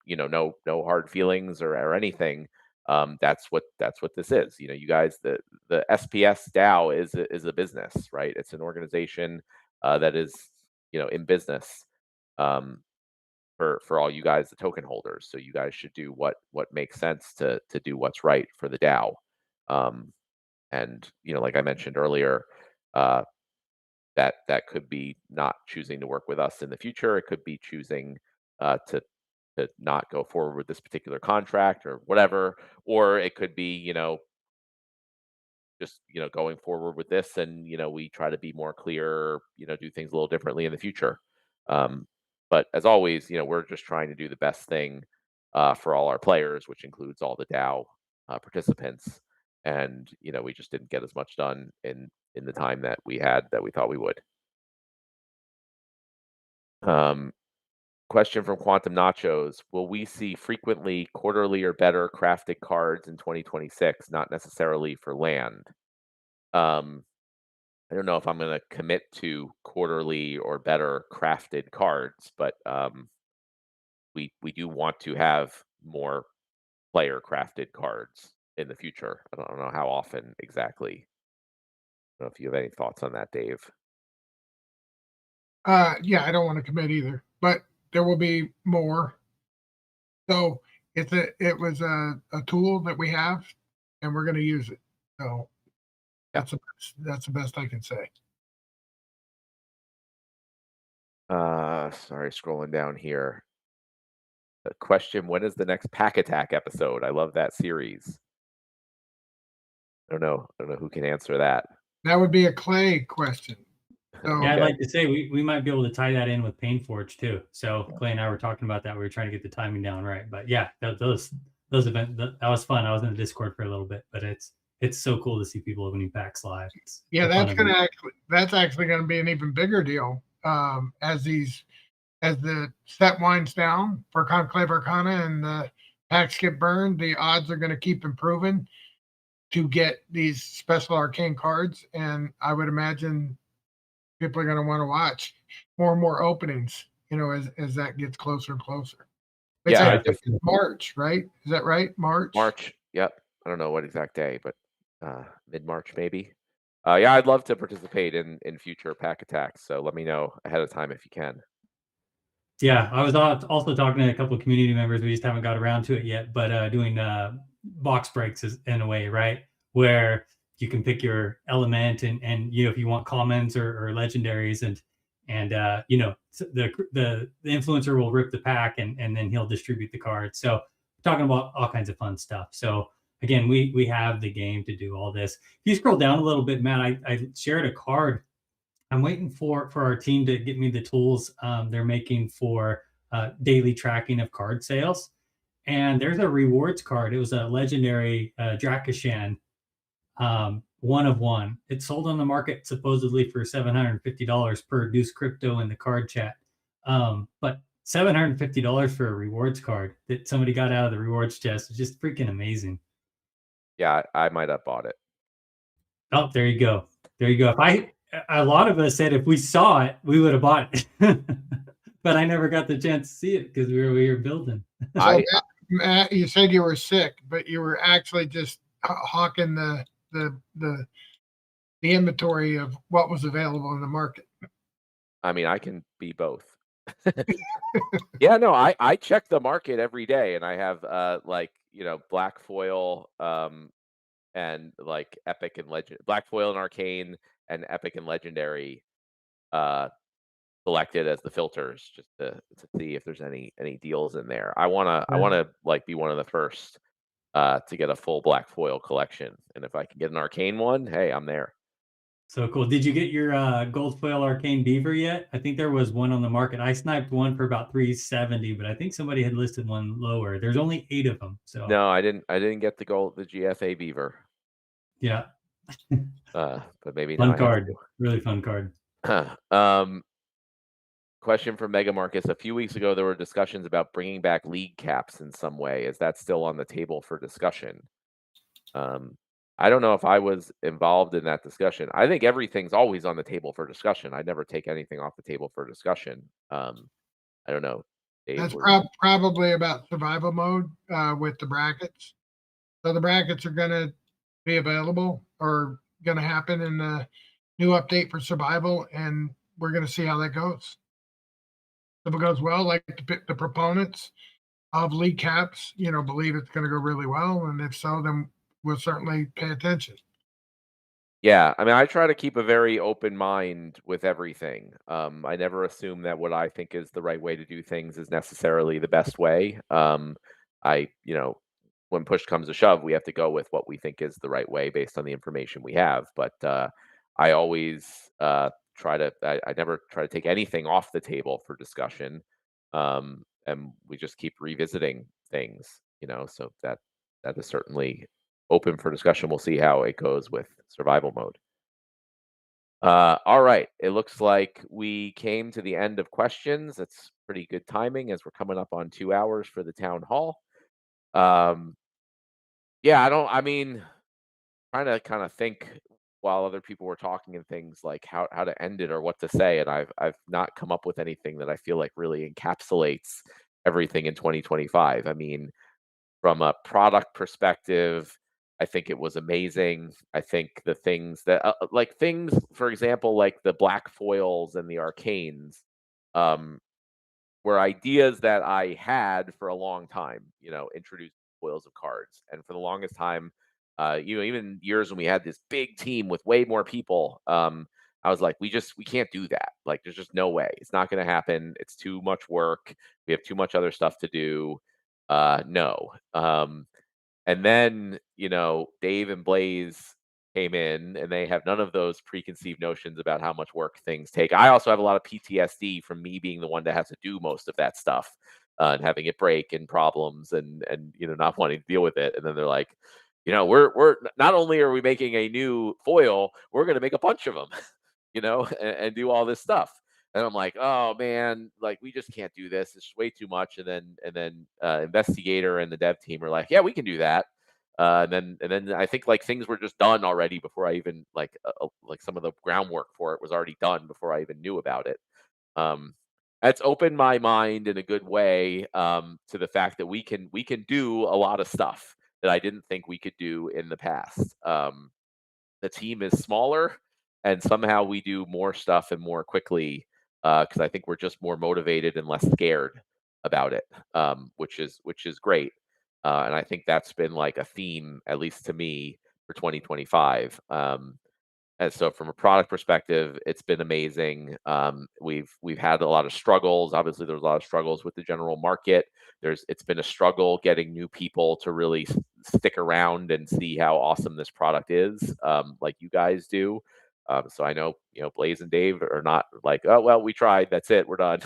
no hard feelings or anything. That's what this is. You guys, the SPS DAO is a business, right? It's an organization that is in business. Um, for all you guys, the token holders. So you guys should do what makes sense to do what's right for the DAO. And like I mentioned earlier, uh, that could be not choosing to work with us in the future. It could be choosing to not go forward with this particular contract or whatever, or it could be just going forward with this, and we try to be more clear, do things a little differently in the future. But as always, we're just trying to do the best thing for all our players, which includes all the DAO participants. And we just didn't get as much done in the time that we had that we thought we would. Question from Quantum Nachos: will we see frequently quarterly or better crafted cards in 2026, not necessarily for land? Um, I don't know if I'm going to commit to quarterly or better crafted cards, but we do want to have more player crafted cards in the future. I don't know how often exactly. I don't know if you have any thoughts on that, Dave. Yeah, I don't want to commit either, but there will be more. So it was a tool that we have, and we're going to use it. So Yeah. that's the best I can say. Sorry, scrolling down here. The question: when is the next Pack Attack episode? I love that series. I don't know who can answer that. That would be a Clay question. So, Yeah, I'd Okay. like to say we might be able to tie that in with Painforge too. So Clay and I were talking about that. We were trying to get the timing down right. But yeah, those events that was fun. I was in the Discord for a little bit, but it's so cool to see people opening packs live. It's yeah, a fun event. that's actually going to be an even bigger deal as the set winds down for Conclave Arcana and the packs get burned. The odds are going to keep improving to get these special arcane cards, and I would imagine people are going to want to watch more and more openings. As that gets closer and closer. It's Yeah, actually March, right? Is that right? March. Yep. I don't know what exact day, but mid-March maybe. Yeah, I'd love to participate in future Pack Attacks. So let me know ahead of time if you can. Yeah, I was also talking to a couple of community members. We just haven't got around to it yet, but doing box breaks is in a way, right? Where you can pick your element and if you want commons or legendaries and the influencer will rip the pack and then he'll distribute the cards. So talking about all kinds of fun stuff. So again, we have the game to do all this. If you scroll down a little bit, Matt, I shared a card. I'm waiting for our team to get me the tools they're making for daily tracking of card sales. And there's a rewards card. It was a legendary Drakashan, 1 of 1. It sold on the market supposedly for $750 per Deuce Crypto in the card chat. But $750 for a rewards card that somebody got out of the rewards chest is just freaking amazing. Yeah, I might have bought it. Oh, there you go. There you go. A lot of us said if we saw it, we would have bought it. But I never got the chance to see it because we were building. So Matt, you said you were sick, but you were actually just hawking the inventory of what was available in the market. I mean, I can be both. Yeah, no, I check the market every day, and I have black foil and like epic and legend, black foil and arcane and epic and legendary selected as the filters just to see if there's any deals in there. I wanna like be one of the first to get a full black foil collection, and if I can get an arcane one, hey, I'm there. So cool. Did you get your gold foil arcane beaver yet? I think there was one on the market. I sniped one for about 370, but I think somebody had listed one lower. There's only 8 of them. So No, I didn't get the GFA beaver. yeah. But maybe Fun now I have card. to. Really fun card. Question from Mega Marcus. A few weeks ago, there were discussions about bringing back league caps in some way. Is that still on the table for discussion? I don't know if I was involved in that discussion. I think everything's always on the table for discussion. I never take anything off the table for discussion. I don't know. Dave, That's probably about survival mode with the brackets. So the brackets are going to be available or going to happen in the new update for survival, and we're going to see how that goes. If it goes well, like the proponents of league caps, believe it's going to go really well, and if so, then we'll certainly pay attention. Yeah, I mean, I try to keep a very open mind with everything. I never assume that what I think is the right way to do things is necessarily the best way. When push comes to shove, we have to go with what we think is the right way based on the information we have. But I always I never try to take anything off the table for discussion. And we just keep revisiting things, so that is certainly open for discussion. We'll see how it goes with survival mode. All right. It looks like we came to the end of questions. That's pretty good timing as we're coming up on 2 hours for the town hall. Yeah, trying to kind of think while other people were talking and things like how to end it or what to say, and I've not come up with anything that I feel like really encapsulates everything in 2025. I mean, from a product perspective, I think it was amazing. I think the things that, like things, for example, like the black foils and the arcanes, um, were ideas that I had for a long time, introduced foils of cards. And for the longest time, even years when we had this big team with way more people, I was like, we can't do that. Like, there's just no way. It's not going to happen. It's too much work. We have too much other stuff to do. No. And then, Dave and Blaze came in and they have none of those preconceived notions about how much work things take. I also have a lot of PTSD from me being the one that has to do most of that stuff, and having it break and problems and not wanting to deal with it. And then they're like, we're not only are we making a new foil, we're going to make a bunch of them, and do all this stuff. And I'm like, oh man, like we just can't do this. It's way too much. And then investigator and the dev team are like, yeah, we can do that. And then I think like things were just done already before I even like some of the groundwork for it was already done before I even knew about it. Um, that's opened my mind in a good way, to the fact that we can do a lot of stuff that I didn't think we could do in the past. The team is smaller, and somehow we do more stuff and more quickly, because I think we're just more motivated and less scared about it, which is great. And I think that's been like a theme, at least to me, for 2025. And so from a product perspective, it's been amazing. We've had a lot of struggles. Obviously, there's a lot of struggles with the general market. It's been a struggle getting new people to really stick around and see how awesome this product is, like you guys do. So I know, Blaze and Dave are not like, oh well, we tried, that's it, we're done.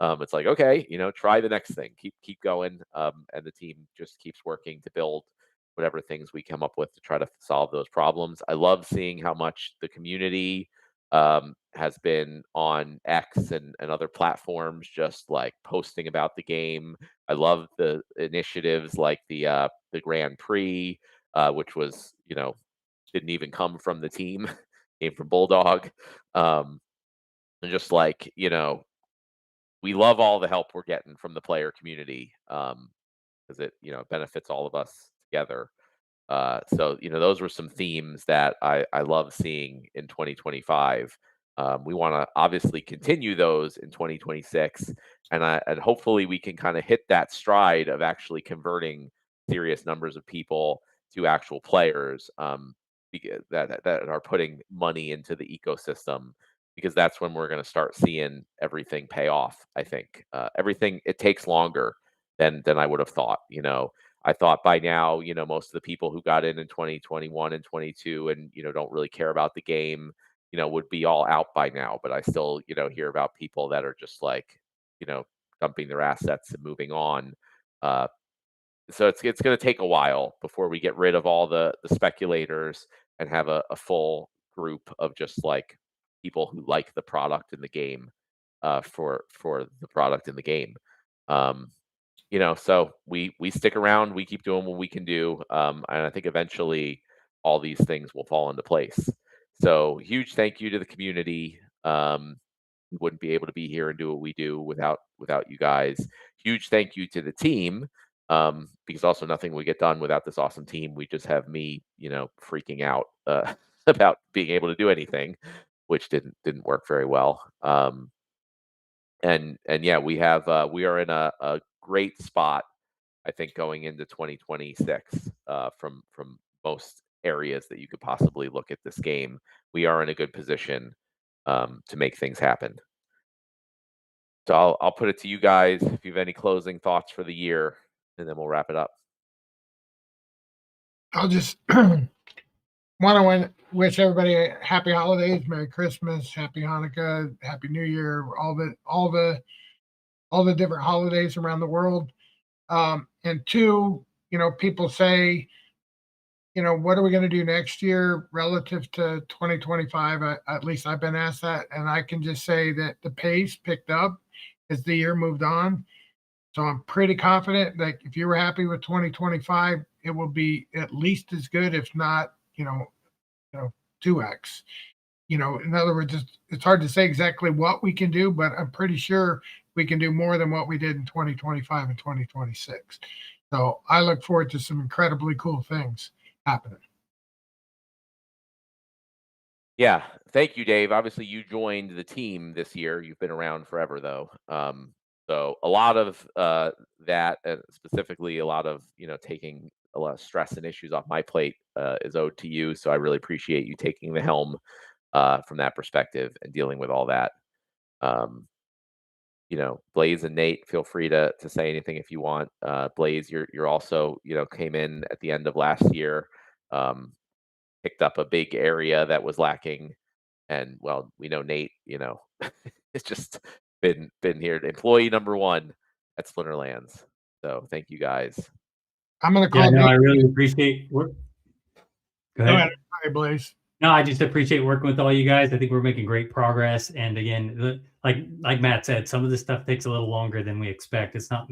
It's like, okay, try the next thing, keep going, and the team just keeps working to build whatever things we come up with to try to solve those problems. I love seeing how much the community, has been on X and other platforms, just like posting about the game. I love the initiatives like the Grand Prix, which was, didn't even come from the team, came from Bulldog. Um, and just like, we love all the help we're getting from the player community, because it, benefits all of us together. So those were some themes that I love seeing in 2025. We want to obviously continue those in 2026, and hopefully we can kind of hit that stride of actually converting serious numbers of people to actual players, that are putting money into the ecosystem, because that's when we're going to start seeing everything pay off. I think everything, it takes longer than I would have thought. I thought by now, most of the people who got in 2021 and 22 and, don't really care about the game, would be all out by now. But I still, hear about people that are just like, dumping their assets and moving on. Uh, so it's going to take a while before we get rid of all the speculators and have a full group of just like people who like the product in the game, for the product in the game. Um, so we stick around, we keep doing what we can do, and I think eventually all these things will fall into place. So huge thank you to the community. We wouldn't be able to be here and do what we do without you guys. Huge thank you to the team, because also nothing would get done without this awesome team. We just have me, freaking out, about being able to do anything, which didn't work very well. And yeah, we are in a great spot, I think, going into 2026, from most areas that you could possibly look at this game. We are in a good position, to make things happen. So I'll put it to you guys if you have any closing thoughts for the year, and then we'll wrap it up. I'll just want to wish everybody a happy holidays, Merry Christmas, Happy Hanukkah, Happy New Year, all the different holidays around the world. And two, people say, what are we going to do next year relative to 2025? At least I've been asked that, and I can just say that the pace picked up as the year moved on. So I'm pretty confident that if you were happy with 2025, it will be at least as good, if not, 2x. In other words, it's hard to say exactly what we can do, but I'm pretty sure we can do more than what we did in 2025 and 2026. So I look forward to some incredibly cool things happening. Yeah, thank you, Dave. Obviously, you joined the team this year. You've been around forever, though. So a lot of that, specifically a lot of taking a lot of stress and issues off my plate is owed to you. So I really appreciate you taking the helm from that perspective and dealing with all that. Blaze and Nate, feel free to say anything if you want. Blaze, you're also came in at the end of last year, picked up a big area that was lacking, and well, we know Nate, it's just been here, employee number one at Splinterlands. So thank you guys. I'm going to call. Yeah, no, I really appreciate work. Go ahead. Hi, Blaze. No, I just appreciate working with all you guys. I think we're making great progress. And again, like Matt said, some of this stuff takes a little longer than we expect. It's not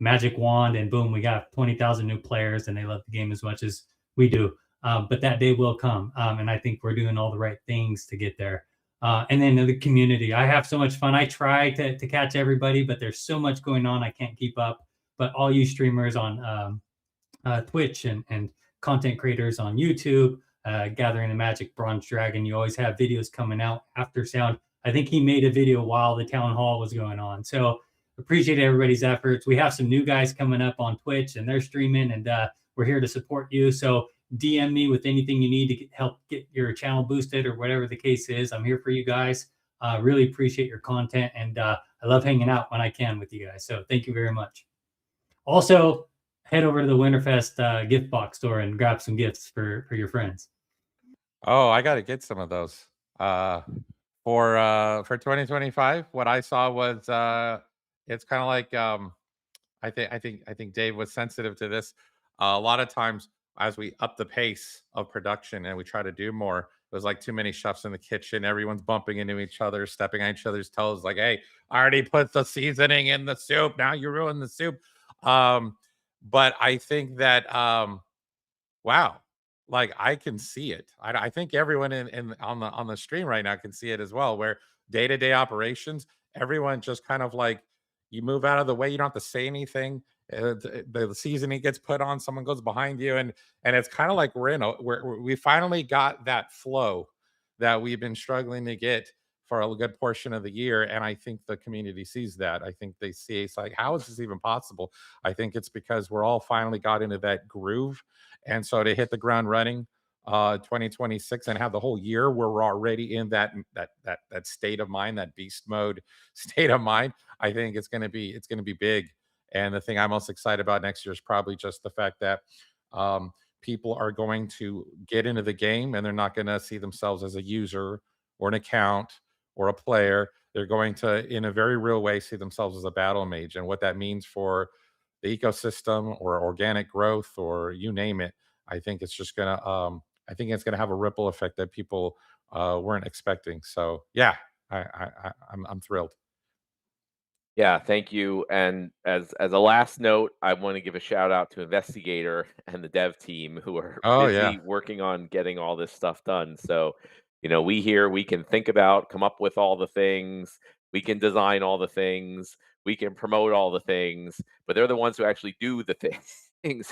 magic wand and boom, we got 20,000 new players and they love the game as much as we do. But that day will come. And I think we're doing all the right things to get there. And then the community, I have so much fun. I try to catch everybody, but there's so much going on. I can't keep up. But all you streamers on Twitch and content creators on YouTube, Gathering the Magic Bronze Dragon, you always have videos coming out after sound. I think he made a video while the town hall was going on. So appreciate everybody's efforts. We have some new guys coming up on Twitch and they're streaming, and we're here to support you. So DM me with anything you need to help get your channel boosted or whatever the case is. I'm here for you guys. Really appreciate your content, and I love hanging out when I can with you guys. So thank you very much. Also, head over to the Winterfest gift box store and grab some gifts for your friends. Oh, I got to get some of those. For 2025, what I saw was it's kind of like I think Dave was sensitive to this. A lot of times, as we up the pace of production and we try to do more, there's like too many chefs in the kitchen. Everyone's bumping into each other, stepping on each other's toes. Like, hey, I already put the seasoning in the soup. Now you ruined the soup. But I think that wow, like I can see it. I think everyone in on the stream right now can see it as well. Where day-to-day operations, everyone just kind of like you move out of the way. You don't have to say anything. The seasoning gets put on. Someone goes behind you, and it's kind of like we finally got that flow that we've been struggling to get for a good portion of the year. And I think the community sees that. I think they see it's like, how is this even possible? I think it's because we're all finally got into that groove. And so to hit the ground running 2026 and have the whole year where we're already in that state of mind, that beast mode state of mind, I think it's gonna be big. And the thing I'm most excited about next year is probably just the fact that people are going to get into the game and they're not going to see themselves as a user or an account or a player. They're going to, in a very real way, see themselves as a battle mage, and what that means for the ecosystem or organic growth or you name it. I think it's just gonna have a ripple effect that people weren't expecting. So yeah, I'm thrilled. Yeah, thank you. And as a last note, I want to give a shout out to Investigator and the dev team who are Oh busy yeah. working on getting all this stuff done. So, we can think about, come up with all the things, we can design all the things, we can promote all the things, but they're the ones who actually do the things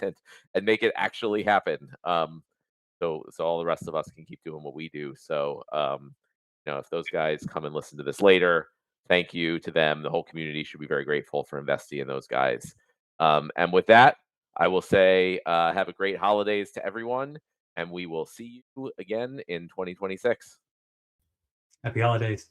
and make it actually happen. So all the rest of us can keep doing what we do. So, if those guys come and listen to this later, thank you to them. The whole community should be very grateful for investing in those guys. And with that, I will say have a great holidays to everyone, and we will see you again in 2026. Happy holidays.